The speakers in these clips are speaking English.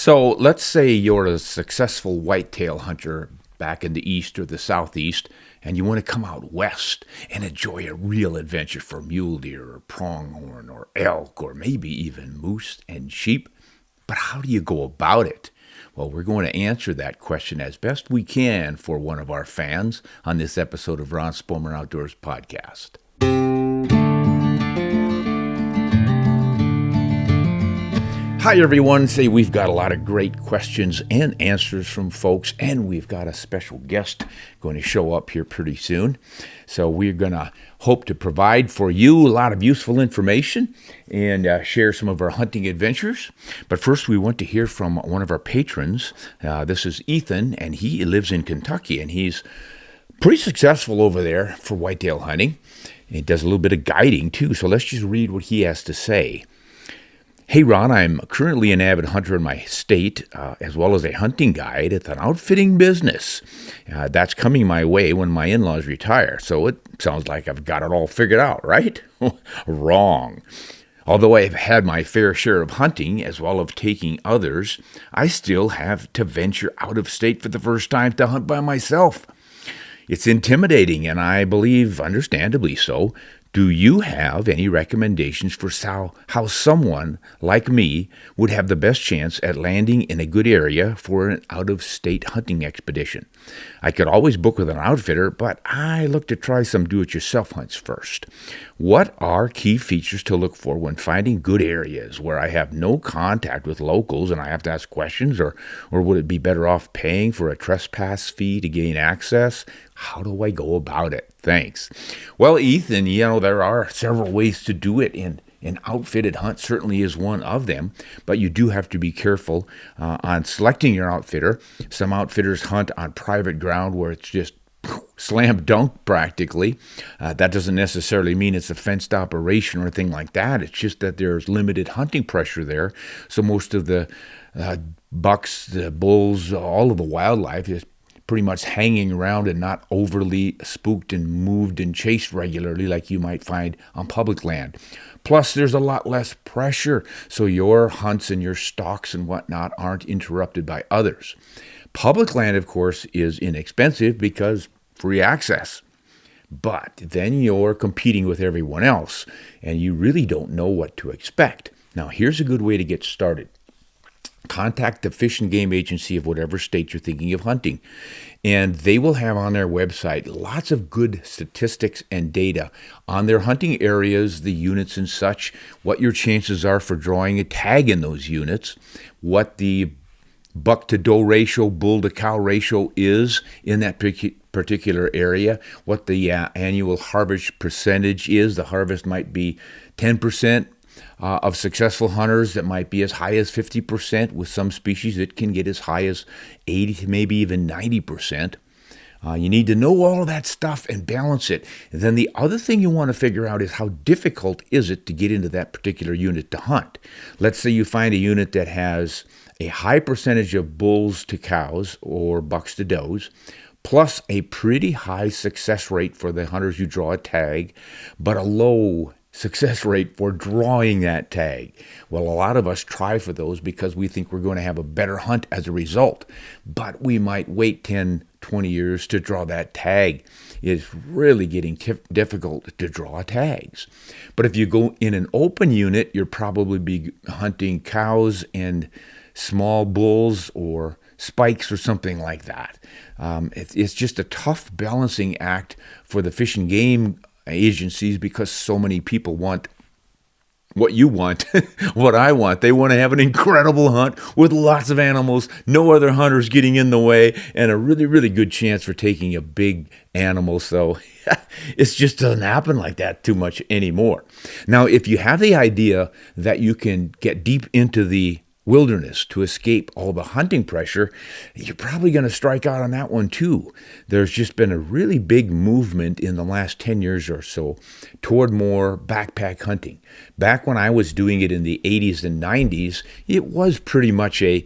So let's say you're a successful whitetail hunter back in the east or the southeast, and you want to come out west and enjoy a real adventure for mule deer or pronghorn or elk or maybe even moose and sheep. But how do you go about it? Well, we're going to answer that question as best we can for one of our fans on this episode of Ron Spomer Outdoors Podcast. Hi, everyone. We've got a lot of great questions and answers from folks, and we've got a special guest going to show up here pretty soon. So we're going to hope to provide for you a lot of useful information and share some of our hunting adventures. But first, we want to hear from one of our patrons. This is Ethan, and he lives in Kentucky, and he's pretty successful over there for whitetail hunting. He does a little bit of guiding, too, so let's just read what he has to say. Hey, Ron, I'm currently an avid hunter in my state, as well as a hunting guide at an outfitting business. That's coming my way when my in-laws retire, so it sounds like I've got it all figured out, right? Wrong. Although I've had my fair share of hunting, as well as taking others, I still have to venture out of state for the first time to hunt by myself. It's intimidating, and I believe, understandably so. Do you have any recommendations for how someone like me would have the best chance at landing in a good area for an out-of-state hunting expedition? I could always book with an outfitter, but I look to try some do-it-yourself hunts first. What are key features to look for when finding good areas where I have no contact with locals and I have to ask questions, or would it be better off paying for a trespass fee to gain access? How do I go about it? Thanks. Well, Ethan, there are several ways to do it, and an outfitted hunt certainly is one of them, but you do have to be careful on selecting your outfitter. Some outfitters hunt on private ground where it's just slam dunk practically. That doesn't necessarily mean it's a fenced operation or anything like that. It's just that there's limited hunting pressure there. So most of the bucks, the bulls, all of the wildlife is pretty much hanging around and not overly spooked and moved and chased regularly like you might find on public land. Plus, there's a lot less pressure, so your hunts and your stalks and whatnot aren't interrupted by others. Public land, of course, is inexpensive because free access. But then you're competing with everyone else, and you really don't know what to expect. Now, here's a good way to get started. Contact the Fish and Game Agency of whatever state you're thinking of hunting, and they will have on their website lots of good statistics and data on their hunting areas, the units and such, what your chances are for drawing a tag in those units, what the buck to doe ratio, bull to cow ratio is in that particular area, what the annual harvest percentage is. The harvest might be 10%. Of successful hunters, that might be as high as 50%. With some species, it can get as high as 80 to maybe even 90%. You need to know all of that stuff and balance it. And then the other thing you want to figure out is how difficult is it to get into that particular unit to hunt. Let's say you find a unit that has a high percentage of bulls to cows or bucks to does, plus a pretty high success rate for the hunters who draw a tag, but a low success rate for drawing that tag. Well, a lot of us try for those because we think we're going to have a better hunt as a result, but we might wait 10, 20 years to draw that tag. It's really getting difficult to draw tags. But if you go in an open unit, you'll probably be hunting cows and small bulls or spikes or something like that. It's just a tough balancing act for the Fish and Game agencies because so many people want what you want, what I want. They want to have an incredible hunt with lots of animals, no other hunters getting in the way, and a really, really good chance for taking a big animal. So it just doesn't happen like that too much anymore. Now, if you have the idea that you can get deep into the wilderness to escape all the hunting pressure, you're probably going to strike out on that one too. There's just been a really big movement in the last 10 years or so toward more backpack hunting. Back when I was doing it in the 80s and 90s, it was pretty much a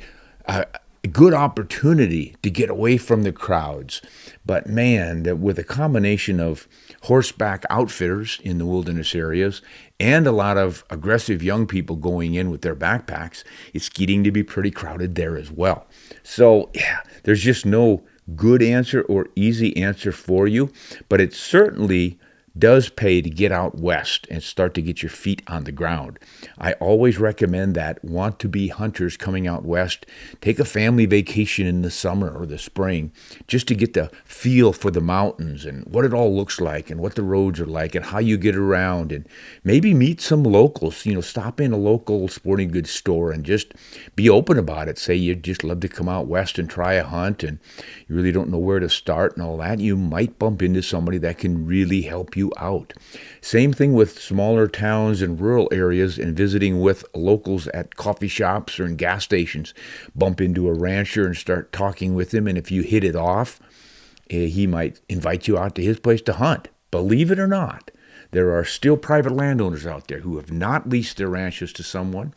a good opportunity to get away from the crowds. But man, with a combination of horseback outfitters in the wilderness areas and a lot of aggressive young people going in with their backpacks, it's getting to be pretty crowded there as well. So yeah, there's just no good answer or easy answer for you, but it certainly does pay to get out west and start to get your feet on the ground. I always recommend that want-to-be hunters coming out west take a family vacation in the summer or the spring just to get the feel for the mountains and what it all looks like and what the roads are like and how you get around, and maybe meet some locals. Stop in a local sporting goods store and just be open about it. Say you'd just love to come out west and try a hunt and you really don't know where to start and all that. You might bump into somebody that can really help you out. Same thing with smaller towns and rural areas and visiting with locals at coffee shops or in gas stations. Bump into a rancher and start talking with him, and if you hit it off, he might invite you out to his place to hunt. Believe it or not, there are still private landowners out there who have not leased their ranches to someone,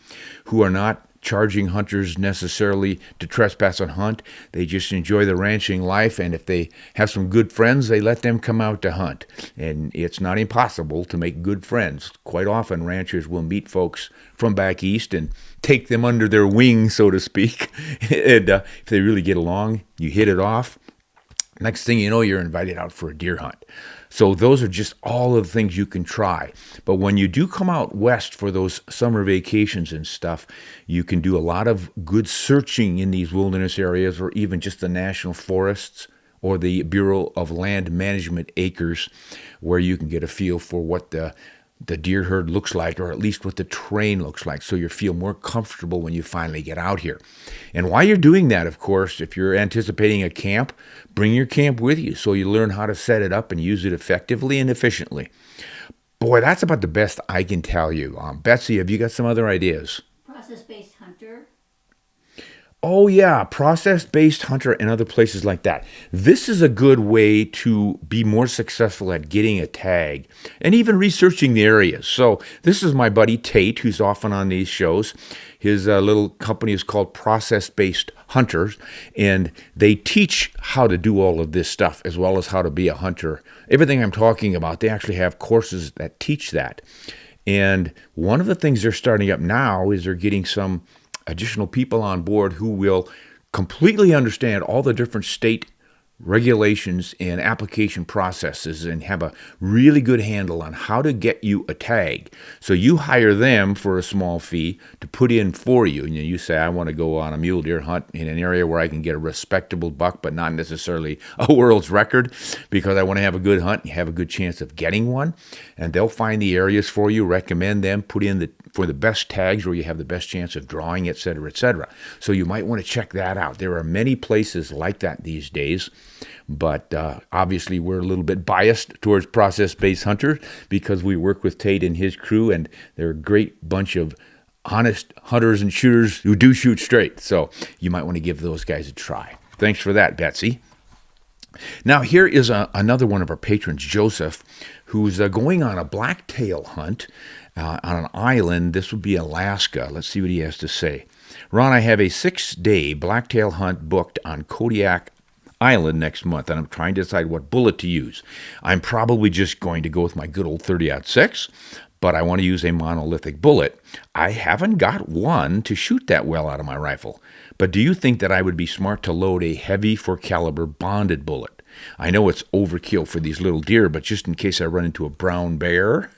who are not charging hunters necessarily to trespass on hunt. They just enjoy the ranching life, and if they have some good friends, they let them come out to hunt. And it's not impossible to make good friends. Quite often, ranchers will meet folks from back east and take them under their wing, so to speak. And if they really get along, you hit it off. Next thing you know, you're invited out for a deer hunt. So those are just all of the things you can try. But when you do come out west for those summer vacations and stuff, you can do a lot of good searching in these wilderness areas, or even just the national forests or the Bureau of Land Management acres, where you can get a feel for what the deer herd looks like, or at least what the terrain looks like, so you feel more comfortable when you finally get out here. And while you're doing that, of course, if you're anticipating a camp, bring your camp with you so you learn how to set it up and use it effectively and efficiently. Boy, that's about the best I can tell you. Betsy, have you got some other ideas? Process-based hunter. Oh yeah, process-based hunter and other places like that. This is a good way to be more successful at getting a tag and even researching the areas. So this is my buddy Tate, who's often on these shows. His little company is called Process-Based Hunters, and they teach how to do all of this stuff as well as how to be a hunter. Everything I'm talking about, they actually have courses that teach that. And one of the things they're starting up now is they're getting some additional people on board who will completely understand all the different state regulations and application processes and have a really good handle on how to get you a tag. So you hire them for a small fee to put in for you. And you say, I want to go on a mule deer hunt in an area where I can get a respectable buck, but not necessarily a world's record, because I want to have a good hunt and have a good chance of getting one. And they'll find the areas for you, recommend them, put in for the best tags where you have the best chance of drawing, et cetera, et cetera. So you might want to check that out. There are many places like that these days. But obviously, we're a little bit biased towards process-based hunters because we work with Tate and his crew, and they're a great bunch of honest hunters and shooters who do shoot straight. So you might want to give those guys a try. Thanks for that, Betsy. Now, here is another one of our patrons, Joseph, who's going on a blacktail hunt on an island. This would be Alaska. Let's see what he has to say. Ron, I have a 6-day blacktail hunt booked on Kodiak Island next month, and I'm trying to decide what bullet to use. I'm probably just going to go with my good old 30-06, but I want to use a monolithic bullet. I haven't got one to shoot that well out of my rifle. But do you think that I would be smart to load a heavy 4-caliber bonded bullet? I know it's overkill for these little deer, but just in case I run into a brown bear,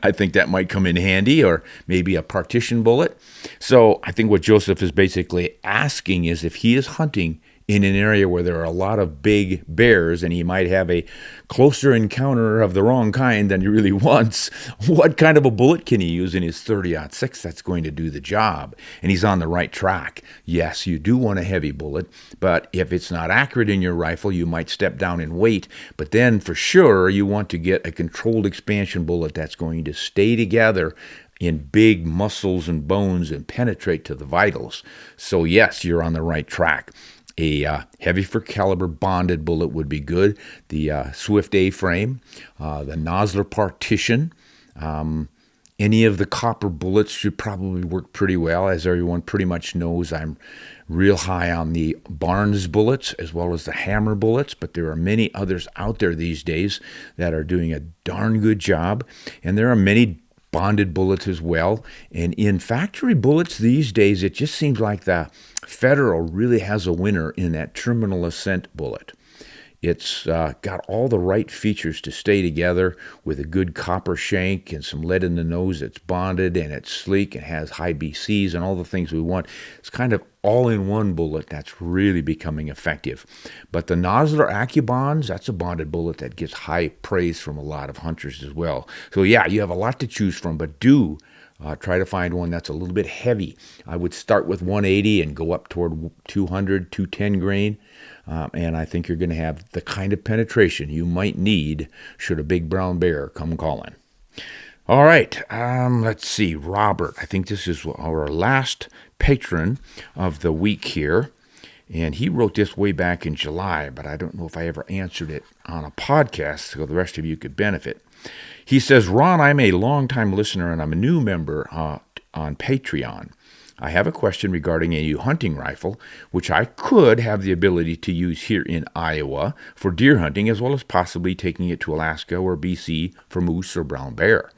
I think that might come in handy, or maybe a partition bullet. So I think what Joseph is basically asking is if he is hunting in an area where there are a lot of big bears and he might have a closer encounter of the wrong kind than he really wants, what kind of a bullet can he use in his 30-06 that's going to do the job? And he's on the right track. Yes, you do want a heavy bullet, but if it's not accurate in your rifle, you might step down in weight. But then for sure, you want to get a controlled expansion bullet that's going to stay together in big muscles and bones and penetrate to the vitals. So yes, you're on the right track. A heavy 4-caliber bonded bullet would be good. The Swift A-frame, the Nosler partition, Any of the copper bullets should probably work pretty well. As everyone pretty much knows, I'm real high on the Barnes bullets as well as the hammer bullets, but there are many others out there these days that are doing a darn good job. And there are many bonded bullets as well. And in factory bullets these days, it just seems like the Federal really has a winner in that terminal ascent bullet. It's got all the right features to stay together with a good copper shank and some lead in the nose. It's bonded and it's sleek and has high BCs and all the things we want. It's kind of all-in-one bullet that's really becoming effective. But the Nosler AccuBonds, that's a bonded bullet that gets high praise from a lot of hunters as well. So yeah, you have a lot to choose from, but do try to find one that's a little bit heavy. I would start with 180 and go up toward 200, 210 grain. And I think you're going to have the kind of penetration you might need should a big brown bear come calling. All right, let's see. Robert, I think this is our last patron of the week here. And he wrote this way back in July, but I don't know if I ever answered it on a podcast so the rest of you could benefit. He says, Ron, I'm a longtime listener and I'm a new member on Patreon. I have a question regarding a new hunting rifle, which I could have the ability to use here in Iowa for deer hunting, as well as possibly taking it to Alaska or BC for moose or brown bear.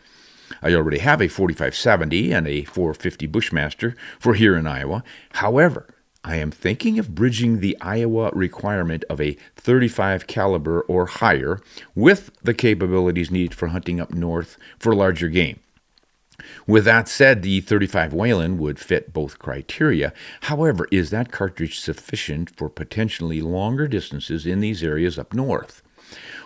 I already have a 4570 and a 450 Bushmaster for here in Iowa. However, I am thinking of bridging the Iowa requirement of a 35 caliber or higher with the capabilities needed for hunting up north for larger game. With that said, the 35 Whelen would fit both criteria. However, is that cartridge sufficient for potentially longer distances in these areas up north?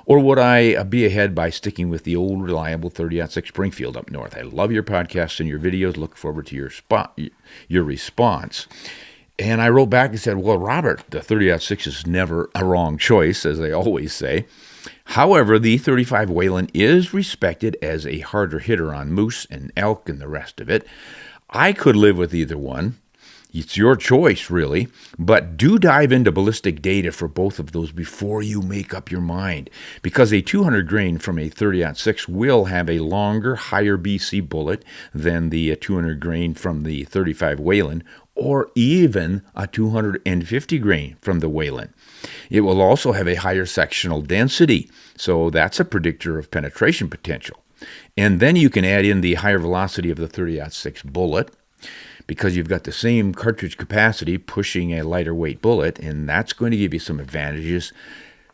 Or would I be ahead by sticking with the old reliable 30-06 Springfield up north? I love your podcasts and your videos. Look forward to your response. And I wrote back and said, well, Robert, the 30-06 is never a wrong choice, as they always say. However, the 35 Whelen is respected as a harder hitter on moose and elk and the rest of it. I could live with either one. It's your choice, really, but do dive into ballistic data for both of those before you make up your mind, because a 200 grain from a 30-06 will have a longer, higher BC bullet than the 200 grain from the 35 Whelen, or even a 250 grain from the Whelen. It will also have a higher sectional density, so that's a predictor of penetration potential. And then you can add in the higher velocity of the 30-06 bullet, because you've got the same cartridge capacity pushing a lighter weight bullet, and that's going to give you some advantages.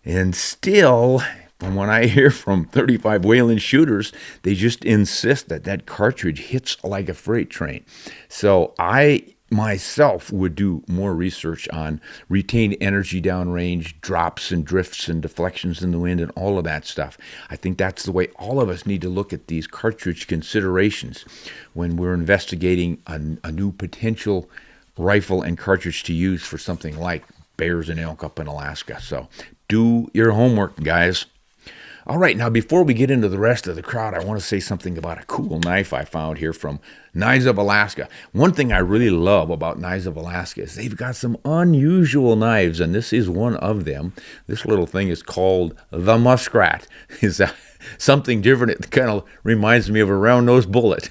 And still, from what I hear from 35 Whelen shooters, they just insist that that cartridge hits like a freight train. So I myself would do more research on retained energy downrange, drops and drifts and deflections in the wind and all of that stuff. I think that's the way all of us need to look at these cartridge considerations when we're investigating a new potential rifle and cartridge to use for something like bears and elk up in Alaska. So do your homework, guys. All right, now before we get into the rest of the crowd, I want to say something about a cool knife I found here from Knives of Alaska. One thing I really love about Knives of Alaska is they've got some unusual knives, and this is one of them. This little thing is called the Muskrat. It's something different. It kind of reminds me of a round-nosed bullet.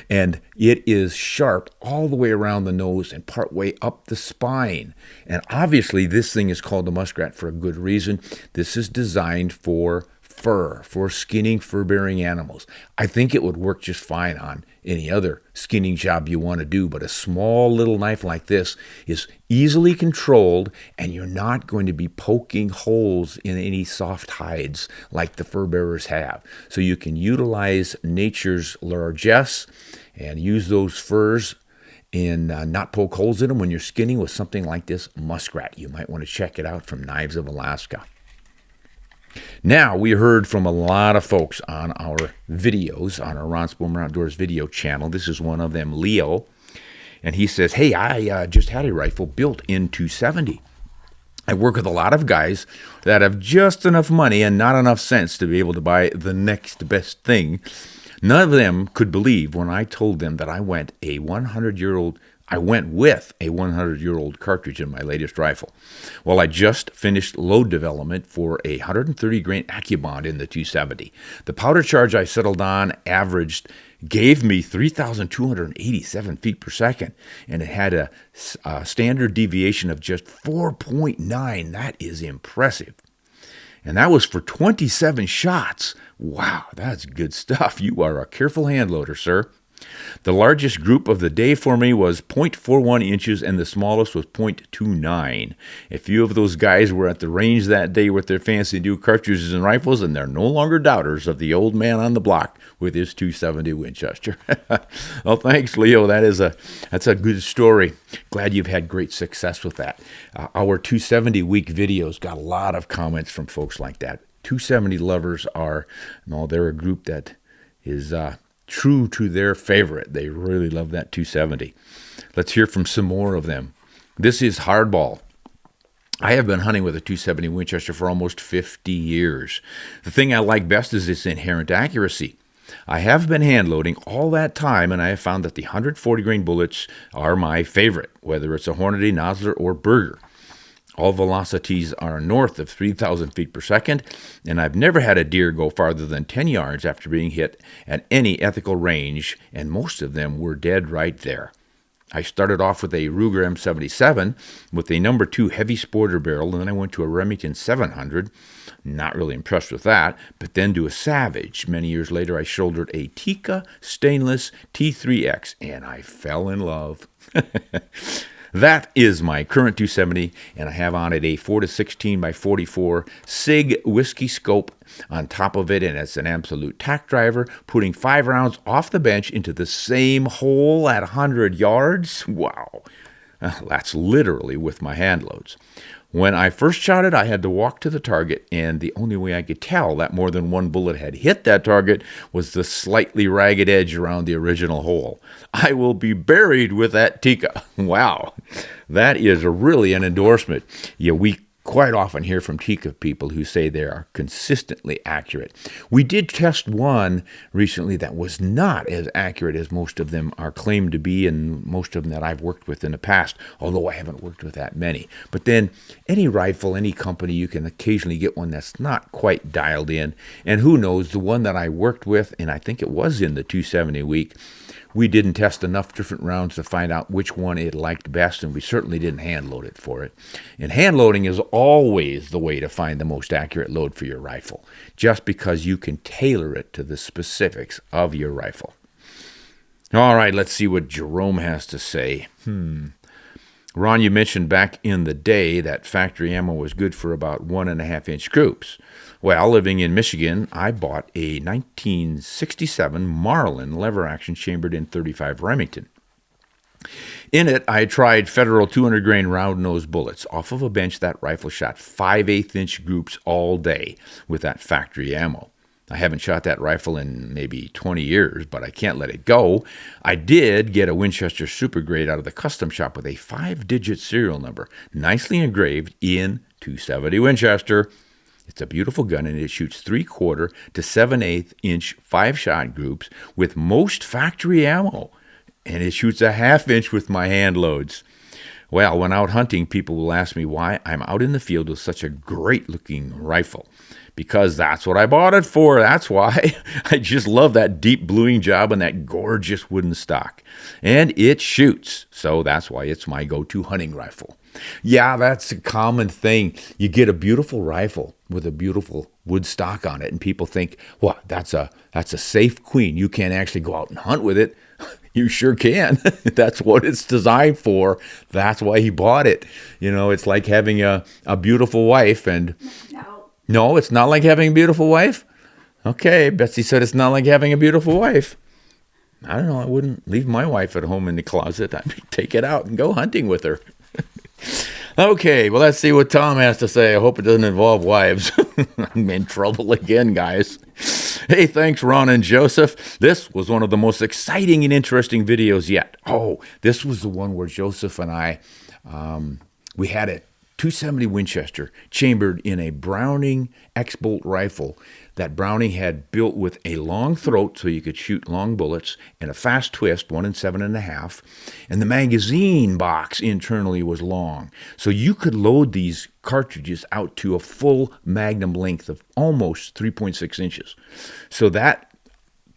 And it is sharp all the way around the nose and part way up the spine. And obviously this thing is called the Muskrat for a good reason. This is designed for fur, for skinning fur-bearing animals. I think it would work just fine on any other skinning job you want to do, but a small little knife like this is easily controlled, and you're not going to be poking holes in any soft hides like the fur bearers have. So you can utilize nature's largesse and use those furs and not poke holes in them when you're skinning with something like this Muskrat. You might want to check it out from Knives of Alaska. Now, we heard from a lot of folks on our videos, on our Ron Spomer Outdoors video channel. This is one of them, Leo. And he says, hey, I just had a rifle built in 270. I work with a lot of guys that have just enough money and not enough sense to be able to buy the next best thing. None of them could believe when I told them that I went with a 100-year-old cartridge in my latest rifle. Well, I just finished load development for a 130 grain AccuBond in the 270. The powder charge I settled on averaged gave me 3,287 feet per second, and it had a standard deviation of just 4.9. That is impressive. And that was for 27 shots. Wow, that's good stuff. You are a careful hand loader, sir. The largest group of the day for me was 0.41 inches, and the smallest was 0.29. A few of those guys were at the range that day with their fancy new cartridges and rifles, and they're no longer doubters of the old man on the block with his 270 Winchester. Well, thanks, Leo. That's a good story. Glad you've had great success with that. Our 270 week videos got a lot of comments from folks like that. 270 lovers they're a group that is true to their favorite. They really love that 270. Let's hear from some more of them. This is Hardball. I have been hunting with a 270 Winchester for almost 50 years. The thing I like best is its inherent accuracy. I have been hand loading all that time, and I have found that the 140 grain bullets are my favorite, whether it's a Hornady, Nosler, or Berger. All velocities are north of 3,000 feet per second, and I've never had a deer go farther than 10 yards after being hit at any ethical range, and most of them were dead right there. I started off with a Ruger M77 with a number 2 heavy sporter barrel, and then I went to a Remington 700. Not really impressed with that, but then to a Savage. Many years later, I shouldered a Tikka stainless T3X, and I fell in love. That is my current 270, and I have on it a 4-16 by 44 SIG whiskey scope on top of it, and it's an absolute tack driver, putting 5 rounds off the bench into the same hole at 100 yards. Wow. That's literally with my hand loads. When I first shot it, I had to walk to the target, and the only way I could tell that more than one bullet had hit that target was the slightly ragged edge around the original hole. I will be buried with that Tikka. Wow, that is really an endorsement. Yeah, we quite often hear from Tikka people who say they are consistently accurate. We did test one recently that was not as accurate as most of them are claimed to be, and most of them that I've worked with in the past, although I haven't worked with that many. But then any rifle, any company, you can occasionally get one that's not quite dialed in. And who knows, the one that I worked with, and I think it was in the 270 week, we didn't test enough different rounds to find out which one it liked best, and we certainly didn't hand load it for it. And hand loading is always the way to find the most accurate load for your rifle, just because you can tailor it to the specifics of your rifle. All right, let's see what Jerome has to say. Ron, you mentioned back in the day that factory ammo was good for about 1.5-inch groups. Well, living in Michigan, I bought a 1967 Marlin lever-action chambered in .35 Remington. In it, I tried Federal 200-grain round-nose bullets. Off of a bench, that rifle shot 5/8-inch groups all day with that factory ammo. I haven't shot that rifle in maybe 20 years, but I can't let it go. I did get a Winchester Super Grade out of the custom shop with a 5-digit serial number, nicely engraved in 270 Winchester. It's a beautiful gun, and it shoots 3/4 to 7/8-inch 5-shot groups with most factory ammo, and it shoots a 1/2-inch with my hand loads. Well, when out hunting, people will ask me why I'm out in the field with such a great-looking rifle. Because that's what I bought it for. That's why. I just love that deep bluing job and that gorgeous wooden stock. And it shoots, so that's why it's my go-to hunting rifle. Yeah, that's a common thing. You get a beautiful rifle with a beautiful wood stock on it, and people think, well, that's a safe queen. You can't actually go out and hunt with it. You sure can. That's what it's designed for. That's why he bought it. You know, it's like having a beautiful wife. And no, it's not like having a beautiful wife? Okay, Betsy said it's not like having a beautiful wife. I don't know. I wouldn't leave my wife at home in the closet. I'd take it out and go hunting with her. Okay, well, let's see what Tom has to say. I hope it doesn't involve wives. I'm in trouble again, guys. Hey, thanks, Ron and Joseph. This was one of the most exciting and interesting videos yet. Oh, this was the one where Joseph and I, we had a 270 Winchester chambered in a Browning X-Bolt rifle that Browning had built with a long throat so you could shoot long bullets and a fast twist, 1 7.5. And the magazine box internally was long. So you could load these cartridges out to a full magnum length of almost 3.6 inches. So that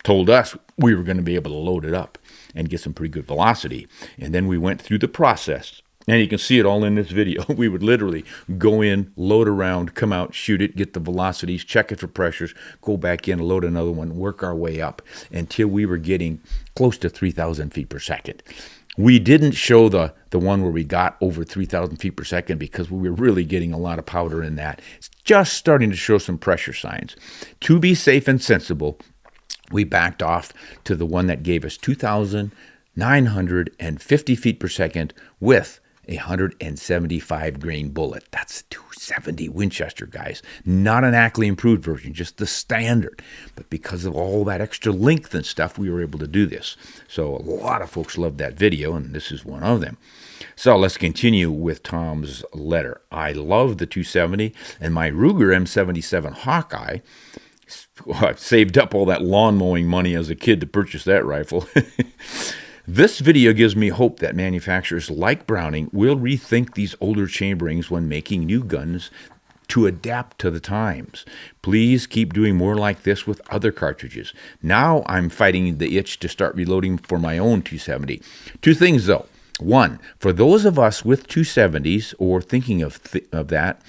told us we were going to be able to load it up and get some pretty good velocity. And then we went through the process. And you can see it all in this video. We would literally go in, load around, come out, shoot it, get the velocities, check it for pressures, go back in, load another one, work our way up until we were getting close to 3,000 feet per second. We didn't show the one where we got over 3,000 feet per second because we were really getting a lot of powder in that. It's just starting to show some pressure signs. To be safe and sensible, we backed off to the one that gave us 2,950 feet per second with a 175 grain bullet. That's 270 Winchester, guys. Not an Ackley improved version, just the standard. But because of all that extra length and stuff, we were able to do this. So a lot of folks loved that video, and this is one of them. So let's continue with Tom's letter. I love the 270 and my Ruger M77 Hawkeye. I saved up all that lawn mowing money as a kid to purchase that rifle. This video gives me hope that manufacturers like Browning will rethink these older chamberings when making new guns to adapt to the times. Please keep doing more like this with other cartridges. Now I'm fighting the itch to start reloading for my own 270. Two things though. One, for those of us with 270s or thinking of that,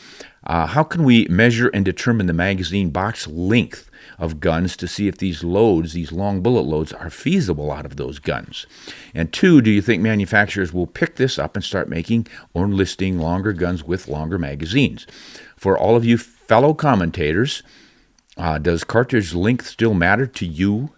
how can we measure and determine the magazine box length of guns to see if these loads, these long bullet loads, are feasible out of those guns? And two, do you think manufacturers will pick this up and start making or listing longer guns with longer magazines? For all of you fellow commentators, does cartridge length still matter to you?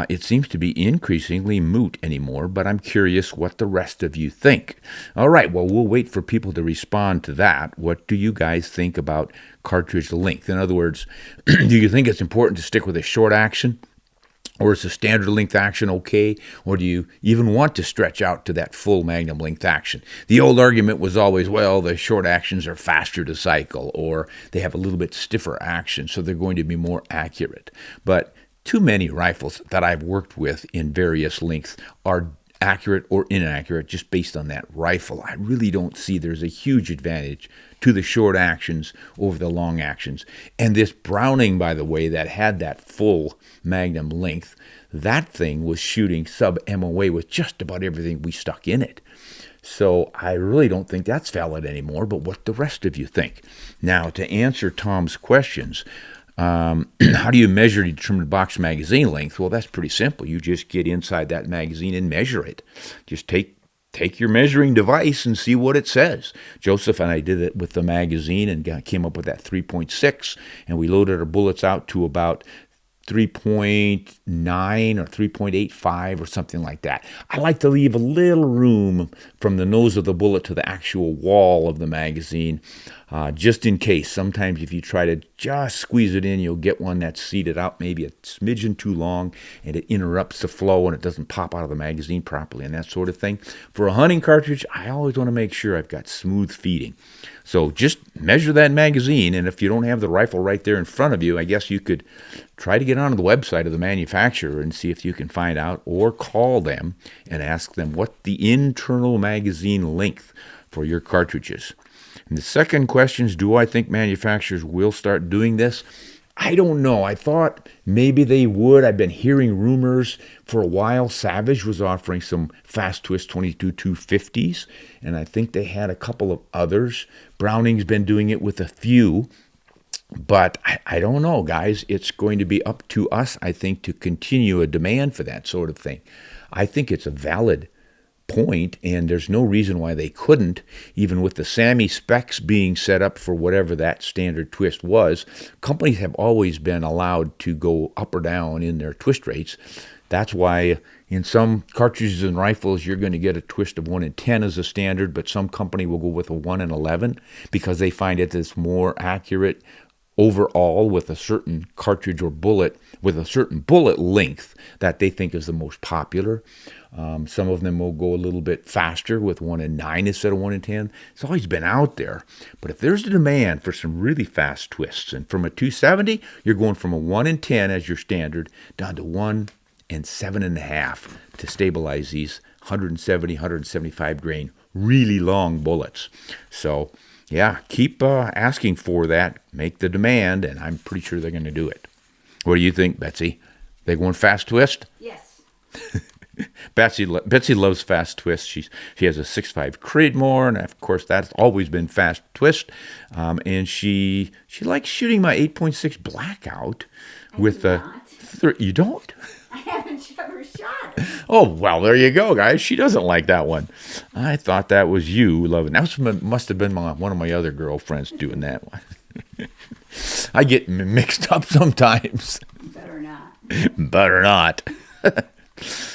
It seems to be increasingly moot anymore, but I'm curious what the rest of you think. All right, well, we'll wait for people to respond to that. What do you guys think about cartridge length? In other words, do you think it's important to stick with a short action? Or is a standard length action okay? Or do you even want to stretch out to that full magnum length action? The old argument was always, well, the short actions are faster to cycle, or they have a little bit stiffer action, so they're going to be more accurate. But too many rifles that I've worked with in various lengths are accurate or inaccurate just based on that rifle. I really don't see there's a huge advantage to the short actions over the long actions. And this Browning, by the way, that had that full magnum length, that thing was shooting sub-MOA with just about everything we stuck in it. So I really don't think that's valid anymore, but what the rest of you think. Now, to answer Tom's questions, how do you measure determined box magazine length? Well, that's pretty simple. You just get inside that magazine and measure it. Just take your measuring device and see what it says. Joseph and I did it with the magazine and came up with that 3.6, and we loaded our bullets out to about 3.9 or 3.85 or something like that. I like to leave a little room from the nose of the bullet to the actual wall of the magazine, just in case. Sometimes if you try to just squeeze it in, you'll get one that's seated out maybe a smidgen too long, and it interrupts the flow and it doesn't pop out of the magazine properly and that sort of thing. For a hunting cartridge, I always want to make sure I've got smooth feeding. So just measure that magazine, and if you don't have the rifle right there in front of you, I guess you could try to get onto the website of the manufacturer and see if you can find out, or call them and ask them what the internal magazine length for your cartridges. And the second question is, do I think manufacturers will start doing this? I don't know. I thought maybe they would. I've been hearing rumors for a while. Savage was offering some fast twist 22 250s, and I think they had a couple of others. Browning's been doing it with a few, but I don't know, guys. It's going to be up to us, I think, to continue a demand for that sort of thing. I think it's a valid point, and there's no reason why they couldn't, even with the SAMI specs being set up for whatever that standard twist was. Companies have always been allowed to go up or down in their twist rates. That's why in some cartridges and rifles you're going to get a twist of 1 in 10 as a standard, but some company will go with a 1 in 11 because they find it is more accurate overall with a certain cartridge or bullet with a certain bullet length that they think is the most popular. Some of them will go a little bit faster with 1 in 9 instead of 1 in 10. It's always been out there. But if there's a demand for some really fast twists, and from a 270, you're going from a 1 in 10 as your standard down to 1 in 7.5 to stabilize these 170, 175 grain, really long bullets. So, yeah, keep asking for that. Make the demand, and I'm pretty sure they're going to do it. What do you think, Betsy? They going fast twist? Yes. Betsy loves fast twist. She has a 6.5 Creedmoor, and of course that's always been fast twist. And she likes shooting my 8.6 Blackout with the. You don't? I haven't ever shot it. Oh well, there you go, guys. She doesn't like that one. I thought that was you loving. That must have been one of my other girlfriends doing that one. I get mixed up sometimes. Better not. Better not.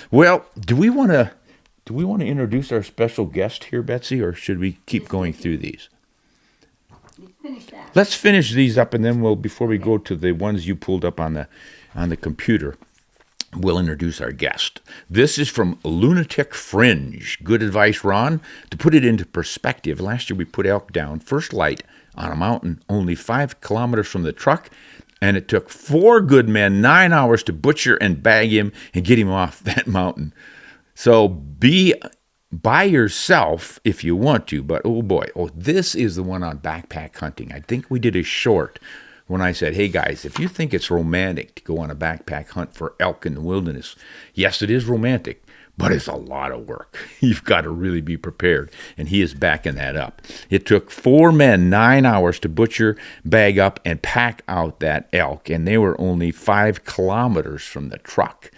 Well, do we want to introduce our special guest here, Betsy, or should we keep going through these? Finish that. Let's finish these up, and then before we go to the ones you pulled up on the computer, we'll introduce our guest. This is from Lunatic Fringe. Good advice, Ron. To put it into perspective, last year we put elk down first light on a mountain only 5 kilometers from the truck, and it took 4 good men 9 hours to butcher and bag him and get him off that mountain. So be by yourself if you want to, but oh boy, this is the one on backpack hunting. I think we did a short when I said, hey guys, if you think it's romantic to go on a backpack hunt for elk in the wilderness, yes, it is romantic, but it's a lot of work. You've got to really be prepared, and he is backing that up. It took 4 men 9 hours to butcher, bag up, and pack out that elk, and they were only 5 kilometers from the truck.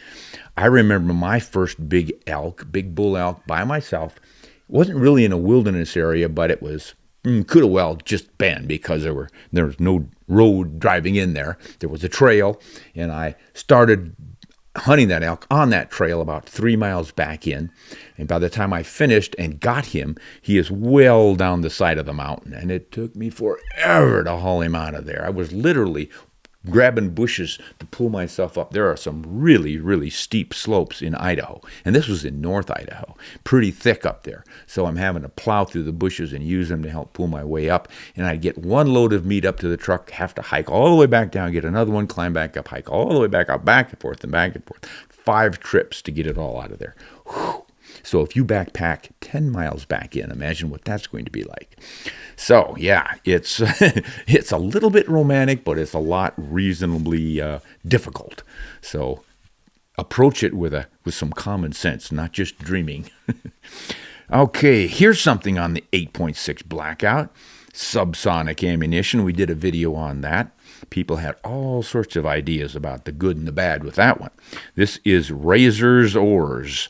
I remember my first big bull elk by myself. It wasn't really in a wilderness area, but it was could have well just been because there was no road driving in there. There was a trail, and I started hunting that elk on that trail about 3 miles back in, and by the time I finished and got him, he is well down the side of the mountain, and it took me forever to haul him out of there. I was literally grabbing bushes to pull myself up. There are some really, really steep slopes in Idaho, and this was in North Idaho, pretty thick up there. So I'm having to plow through the bushes and use them to help pull my way up, and I'd get one load of meat up to the truck, have to hike all the way back down, get another one, climb back up, hike all the way back up, back and forth and back and forth. 5 trips to get it all out of there. Whew. So if you backpack 10 miles back in, imagine what that's going to be like. So yeah, it's a little bit romantic, but it's a lot reasonably difficult. So approach it with some common sense, not just dreaming. Okay, here's something on the 8.6 Blackout. Subsonic ammunition. We did a video on that. People had all sorts of ideas about the good and the bad with that one. This is Razor's Oars.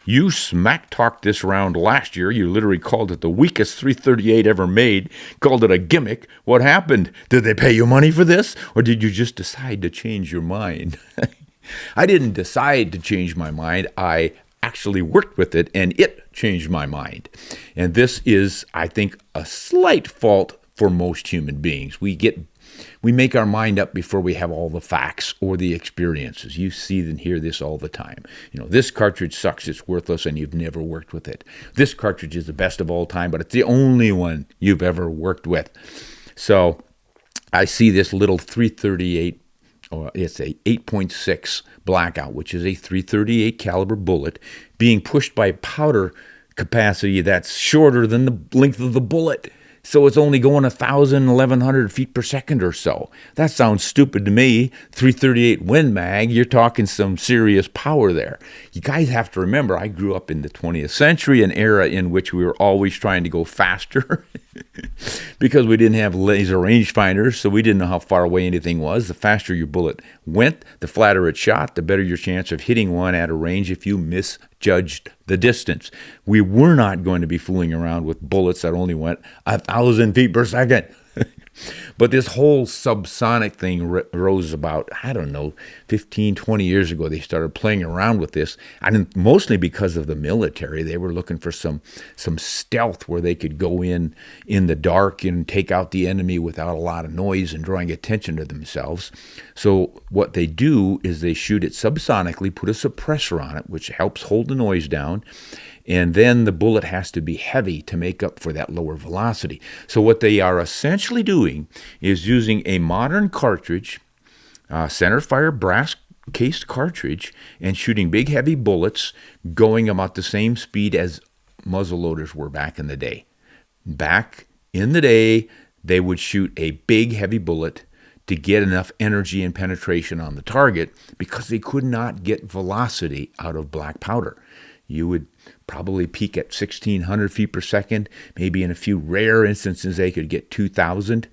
You smack-talked this round last year. You literally called it the weakest .338 ever made, called it a gimmick. What happened? Did they pay you money for this, or did you just decide to change your mind? I didn't decide to change my mind. I actually worked with it, and it changed my mind. And this is, I think, a slight fault for most human beings. We make our mind up before we have all the facts or the experiences. You see and hear this all the time. This cartridge sucks, it's worthless, and you've never worked with it. This cartridge is the best of all time, but it's the only one you've ever worked with. So I see this little .338, or it's a 8.6 Blackout, which is a .338 caliber bullet, being pushed by powder capacity that's shorter than the length of the bullet. So it's only going 1,000, 1,100 feet per second or so. That sounds stupid to me. .338 Win Mag, you're talking some serious power there. You guys have to remember, I grew up in the 20th century, an era in which we were always trying to go faster because we didn't have laser rangefinders, so we didn't know how far away anything was. The faster your bullet went, the flatter it shot, the better your chance of hitting one at a range if you misjudged the distance. We were not going to be fooling around with bullets that only went 1,000 feet per second. But this whole subsonic thing rose about, 15, 20 years ago. They started playing around with this, and mostly because of the military. They were looking for some stealth where they could go in the dark and take out the enemy without a lot of noise and drawing attention to themselves. So what they do is they shoot it subsonically, put a suppressor on it, which helps hold the noise down, and then the bullet has to be heavy to make up for that lower velocity. So what they are essentially doing is using a modern cartridge, centerfire brass-cased cartridge, and shooting big, heavy bullets going about the same speed as muzzleloaders were back in the day. Back in the day, they would shoot a big, heavy bullet to get enough energy and penetration on the target because they could not get velocity out of black powder. You would probably peak at 1,600 feet per second. Maybe in a few rare instances they could get 2,000.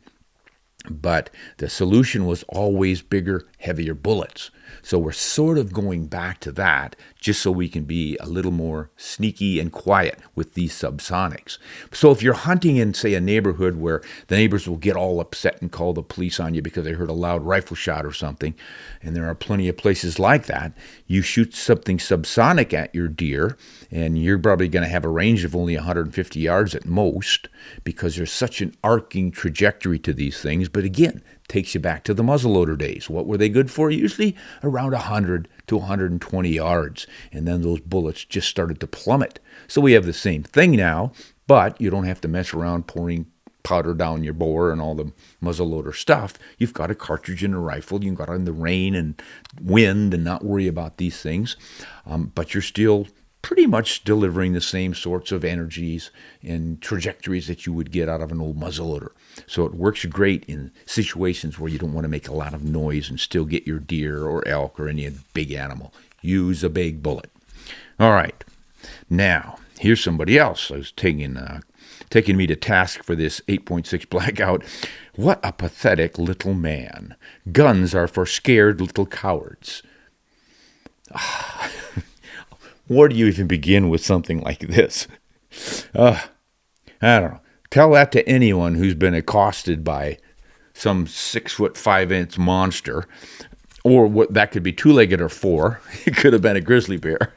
But the solution was always bigger, heavier bullets. So we're sort of going back to that just so we can be a little more sneaky and quiet with these subsonics. So if you're hunting in, say, a neighborhood where the neighbors will get all upset and call the police on you because they heard a loud rifle shot or something, and there are plenty of places like that, you shoot something subsonic at your deer, and you're probably going to have a range of only 150 yards at most because there's such an arcing trajectory to these things. But again, takes you back to the muzzleloader days. What were they good for? Usually around 100 to 120 yards. And then those bullets just started to plummet. So we have the same thing now, but you don't have to mess around pouring powder down your bore and all the muzzleloader stuff. You've got a cartridge in a rifle. You can go out in the rain and wind and not worry about these things. But you're still pretty much delivering the same sorts of energies and trajectories that you would get out of an old muzzleloader. So it works great in situations where you don't want to make a lot of noise and still get your deer or elk or any big animal. Use a big bullet. All right. Now, here's somebody else who's taking me to task for this 8.6 Blackout. What a pathetic little man. Guns are for scared little cowards. Where do you even begin with something like this? I don't know. Tell that to anyone who's been accosted by some 6'5" monster, or what that could be 2-legged or 4. It could have been a grizzly bear.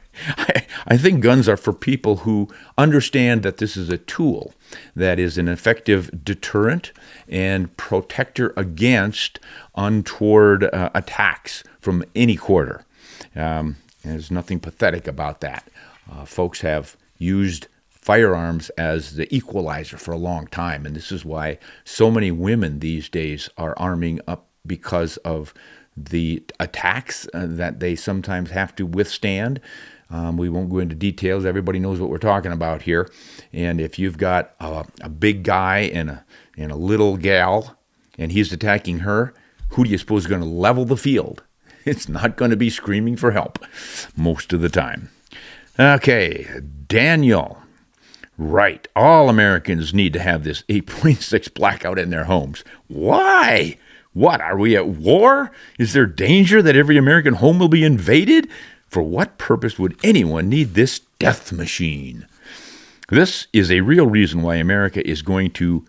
I think guns are for people who understand that this is a tool that is an effective deterrent and protector against untoward attacks from any quarter. There's nothing pathetic about that. Folks have used firearms as the equalizer for a long time, and this is why so many women these days are arming up because of the attacks that they sometimes have to withstand. We won't go into details. Everybody knows what we're talking about here. And if you've got a big guy and a little gal, and he's attacking her, who do you suppose is going to level the field? It's not going to be screaming for help most of the time. Okay, Daniel. Right, all Americans need to have this 8.6 Blackout in their homes. Why? What, are we at war? Is there danger that every American home will be invaded? For what purpose would anyone need this death machine? This is a real reason why America is going to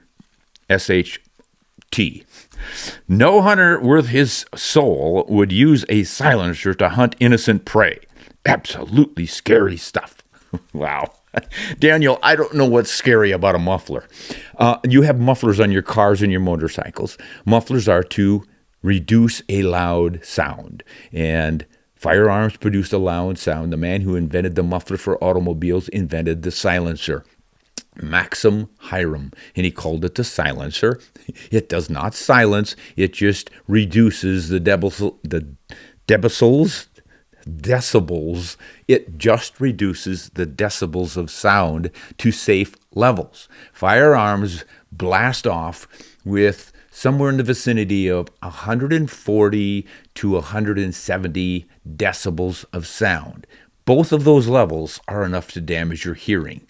SHT. No hunter worth his soul would use a silencer to hunt innocent prey. Absolutely scary stuff. Wow. Daniel, I don't know what's scary about a muffler. You have mufflers on your cars and your motorcycles. Mufflers are to reduce a loud sound. And firearms produce a loud sound. The man who invented the muffler for automobiles invented the silencer. Maxim Hiram, and he called it the silencer. It does not silence, it just reduces the decibels. It just reduces the decibels of sound to safe levels. Firearms blast off with somewhere in the vicinity of 140 to 170 decibels of sound. Both of those levels are enough to damage your hearing.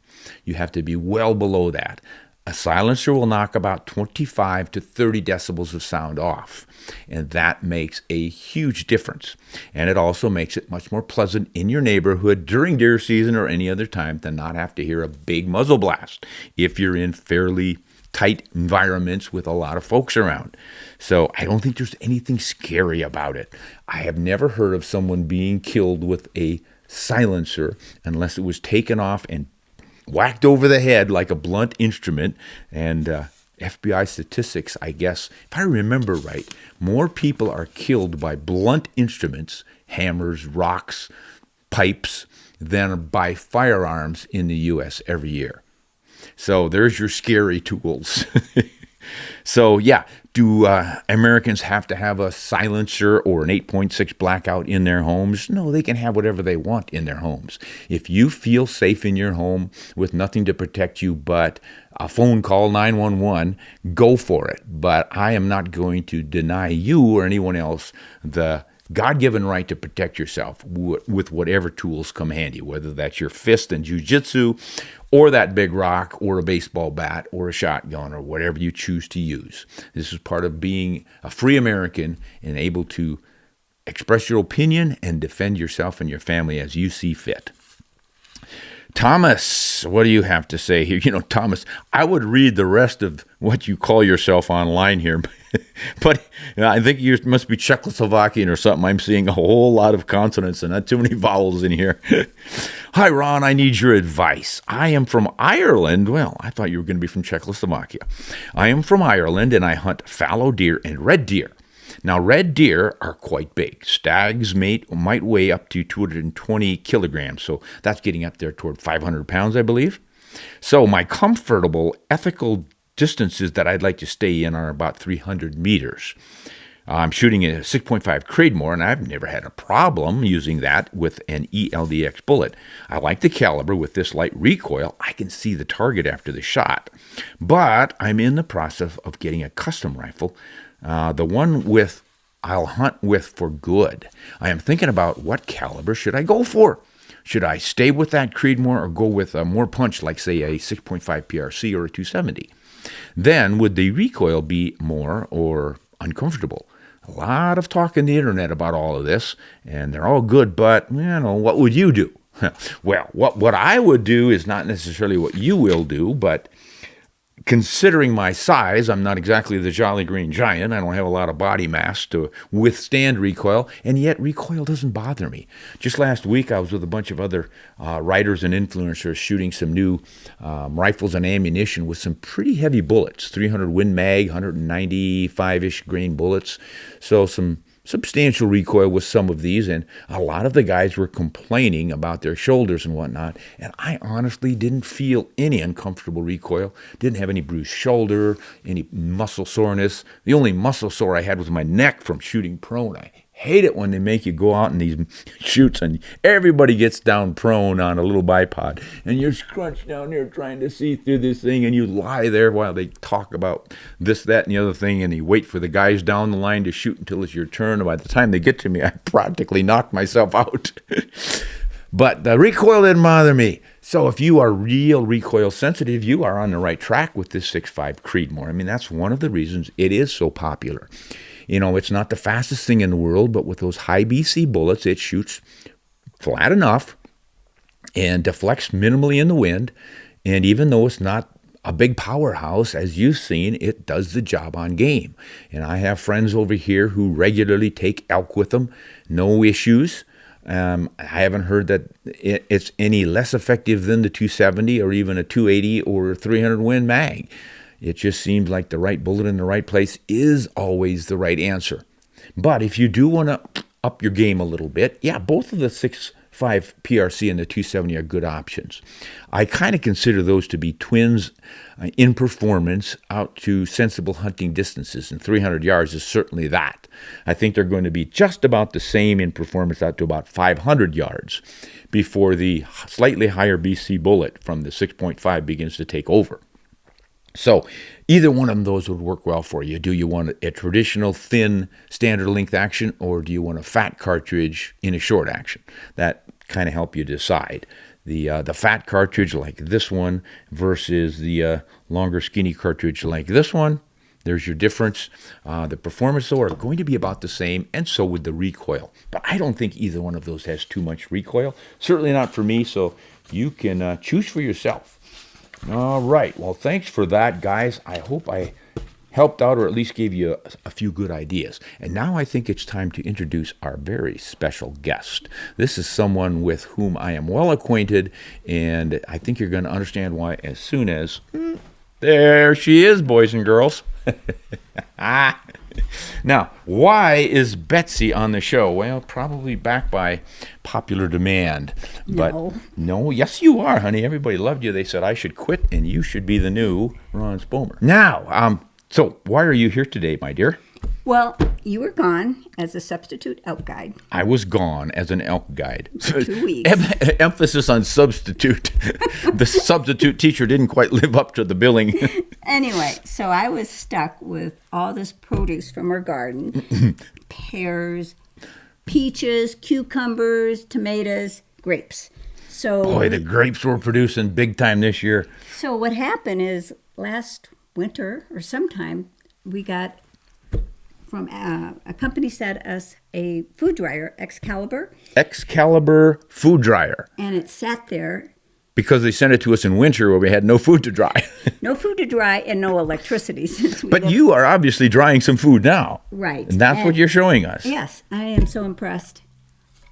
You have to be well below that. A silencer will knock about 25 to 30 decibels of sound off, and that makes a huge difference. And it also makes it much more pleasant in your neighborhood during deer season or any other time to not have to hear a big muzzle blast if you're in fairly tight environments with a lot of folks around. So I don't think there's anything scary about it. I have never heard of someone being killed with a silencer unless it was taken off and whacked over the head like a blunt instrument. And FBI statistics, I guess, if I remember right, more people are killed by blunt instruments, hammers, rocks, pipes, than by firearms in the U.S. every year. So there's your scary tools. So yeah, do Americans have to have a silencer or an 8.6 Blackout in their homes? No, they can have whatever they want in their homes. If you feel safe in your home with nothing to protect you but a phone call, 911, go for it. But I am not going to deny you or anyone else the God-given right to protect yourself with whatever tools come handy, whether that's your fist and jiu-jitsu or that big rock or a baseball bat or a shotgun or whatever you choose to use. This is part of being a free American and able to express your opinion and defend yourself and your family as you see fit. Thomas, what do you have to say here? Thomas, I would read the rest of what you call yourself online here, but I think you must be Czechoslovakian or something. I'm seeing a whole lot of consonants and not too many vowels in here. Hi, Ron, I need your advice. I am from Ireland. Well, I thought you were going to be from Czechoslovakia. I am from Ireland, and I hunt fallow deer and red deer. Now, red deer are quite big. Stags might weigh up to 220 kilograms, so that's getting up there toward 500 pounds, I believe. So my comfortable, ethical distances that I'd like to stay in are about 300 meters. I'm shooting a 6.5 Creedmoor, and I've never had a problem using that with an ELDX bullet. I like the caliber. With this light recoil, I can see the target after the shot. But I'm in the process of getting a custom rifle, the one I'll hunt with for good. I am thinking about what caliber should I go for. Should I stay with that Creedmoor or go with a more punch, like say a 6.5 PRC or a 270? Then would the recoil be more or uncomfortable? A lot of talk in the internet about all of this, and they're all good, but what would you do? Well, what I would do is not necessarily what you will do, but considering my size, I'm not exactly the Jolly Green Giant. I don't have a lot of body mass to withstand recoil, and yet recoil doesn't bother me. Just last week, I was with a bunch of other writers and influencers shooting some new rifles and ammunition with some pretty heavy bullets, 300 Win Mag, 195-ish grain bullets, so some substantial recoil with some of these, and a lot of the guys were complaining about their shoulders and whatnot, and I honestly didn't feel any uncomfortable recoil, didn't have any bruised shoulder, any muscle soreness. The only muscle sore I had was my neck from shooting prone. I hate it when they make you go out in these shoots and everybody gets down prone on a little bipod and you're scrunched down there trying to see through this thing, and you lie there while they talk about this, that, and the other thing, and you wait for the guys down the line to shoot until it's your turn. And by the time they get to me, I practically knocked myself out. But the recoil didn't bother me. So if you are real recoil sensitive, you are on the right track with this 6.5 Creedmoor. I mean, that's one of the reasons it is so popular. It's not the fastest thing in the world, but with those high BC bullets, it shoots flat enough and deflects minimally in the wind. And even though it's not a big powerhouse, as you've seen, it does the job on game. And I have friends over here who regularly take elk with them, no issues. I haven't heard that it's any less effective than the 270 or even a 280 or 300 Win Mag. It just seems like the right bullet in the right place is always the right answer. But if you do want to up your game a little bit, yeah, both of the 6.5 PRC and the 270 are good options. I kind of consider those to be twins in performance out to sensible hunting distances, and 300 yards is certainly that. I think they're going to be just about the same in performance out to about 500 yards before the slightly higher BC bullet from the 6.5 begins to take over. So either one of those would work well for you. Do you want a traditional thin standard length action, or do you want a fat cartridge in a short action? That kind of help you decide. The fat cartridge like this one versus the longer skinny cartridge like this one, there's your difference. The performance, though, are going to be about the same, and so would the recoil. But I don't think either one of those has too much recoil. Certainly not for me, so you can choose for yourself. All right. Well, thanks for that, guys. I hope I helped out or at least gave you a few good ideas. And now I think it's time to introduce our very special guest. This is someone with whom I am well acquainted, and I think you're going to understand why as soon as... there she is, boys and girls. Now, why is Betsy on the show? Well, probably backed by popular demand. But no, yes, you are, honey. Everybody loved you. They said I should quit and you should be the new Ron Spomer. Now, so why are you here today, my dear? Well, you were gone as a substitute elk guide. I was gone as an elk guide. For 2 weeks. Emphasis on substitute. The substitute teacher didn't quite live up to the billing. Anyway, so I was stuck with all this produce from our garden. Pears, peaches, cucumbers, tomatoes, grapes. So Boy, the grapes were producing big time this year. So what happened is last winter or sometime we got from a company sent us a food dryer, Excalibur. Excalibur food dryer. And it sat there. Because they sent it to us in winter where we had no food to dry. No food to dry and no electricity. But you are obviously drying some food now. Right. And that's what you're showing us. Yes, I am so impressed.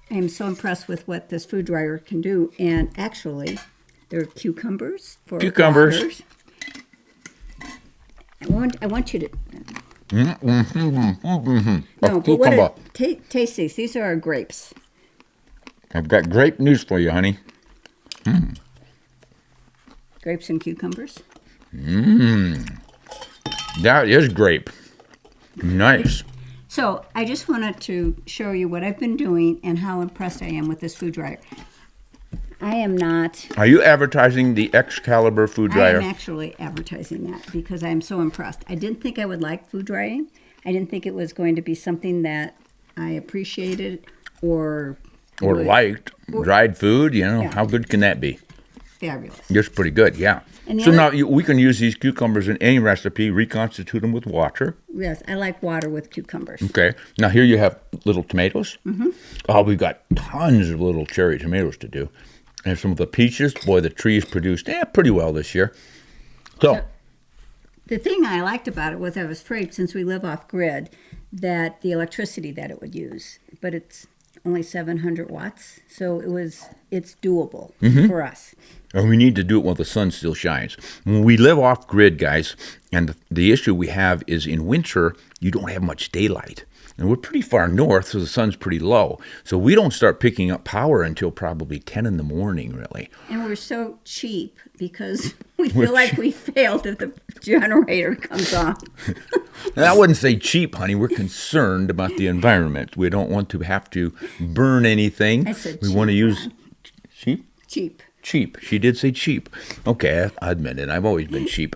I am so impressed with what this food dryer can do. And actually, there are cucumbers for waters. I want you to... No, but what taste these. These are our grapes. I've got great news for you, honey. Grapes and cucumbers. That is grape. Nice. So I just wanted to show you what I've been doing and how impressed I am with this food dryer. I am not. Are you advertising the Excalibur food dryer? I am actually advertising that because I am so impressed. I didn't think I would like food drying. I didn't think it was going to be something that I appreciated or liked. Dried food, Yeah. How good can that be? Fabulous. Just pretty good, yeah. So now we can use these cucumbers in any recipe, reconstitute them with water. Yes, I like water with cucumbers. Okay. Now here you have little tomatoes. Oh, we've got tons of little cherry tomatoes to do. And some of the peaches. Boy, the trees produced pretty well this year. So the thing I liked about it was I was afraid, since we live off grid, that the electricity that it would use. But it's only 700 watts, so it's doable for us. And we need to do it while the sun still shines. When we live off grid, guys, and the issue we have is in winter, you don't have much daylight. And we're pretty far north, so the sun's pretty low. So we don't start picking up power until probably 10 in the morning, really. And we're so cheap because we feel like we failed if the generator comes on. I wouldn't say cheap, honey. We're concerned about the environment. We don't want to have to burn anything. I said we cheap, want to use cheap? Cheap. Cheap. She did say cheap. Okay, I admit it. I've always been cheap.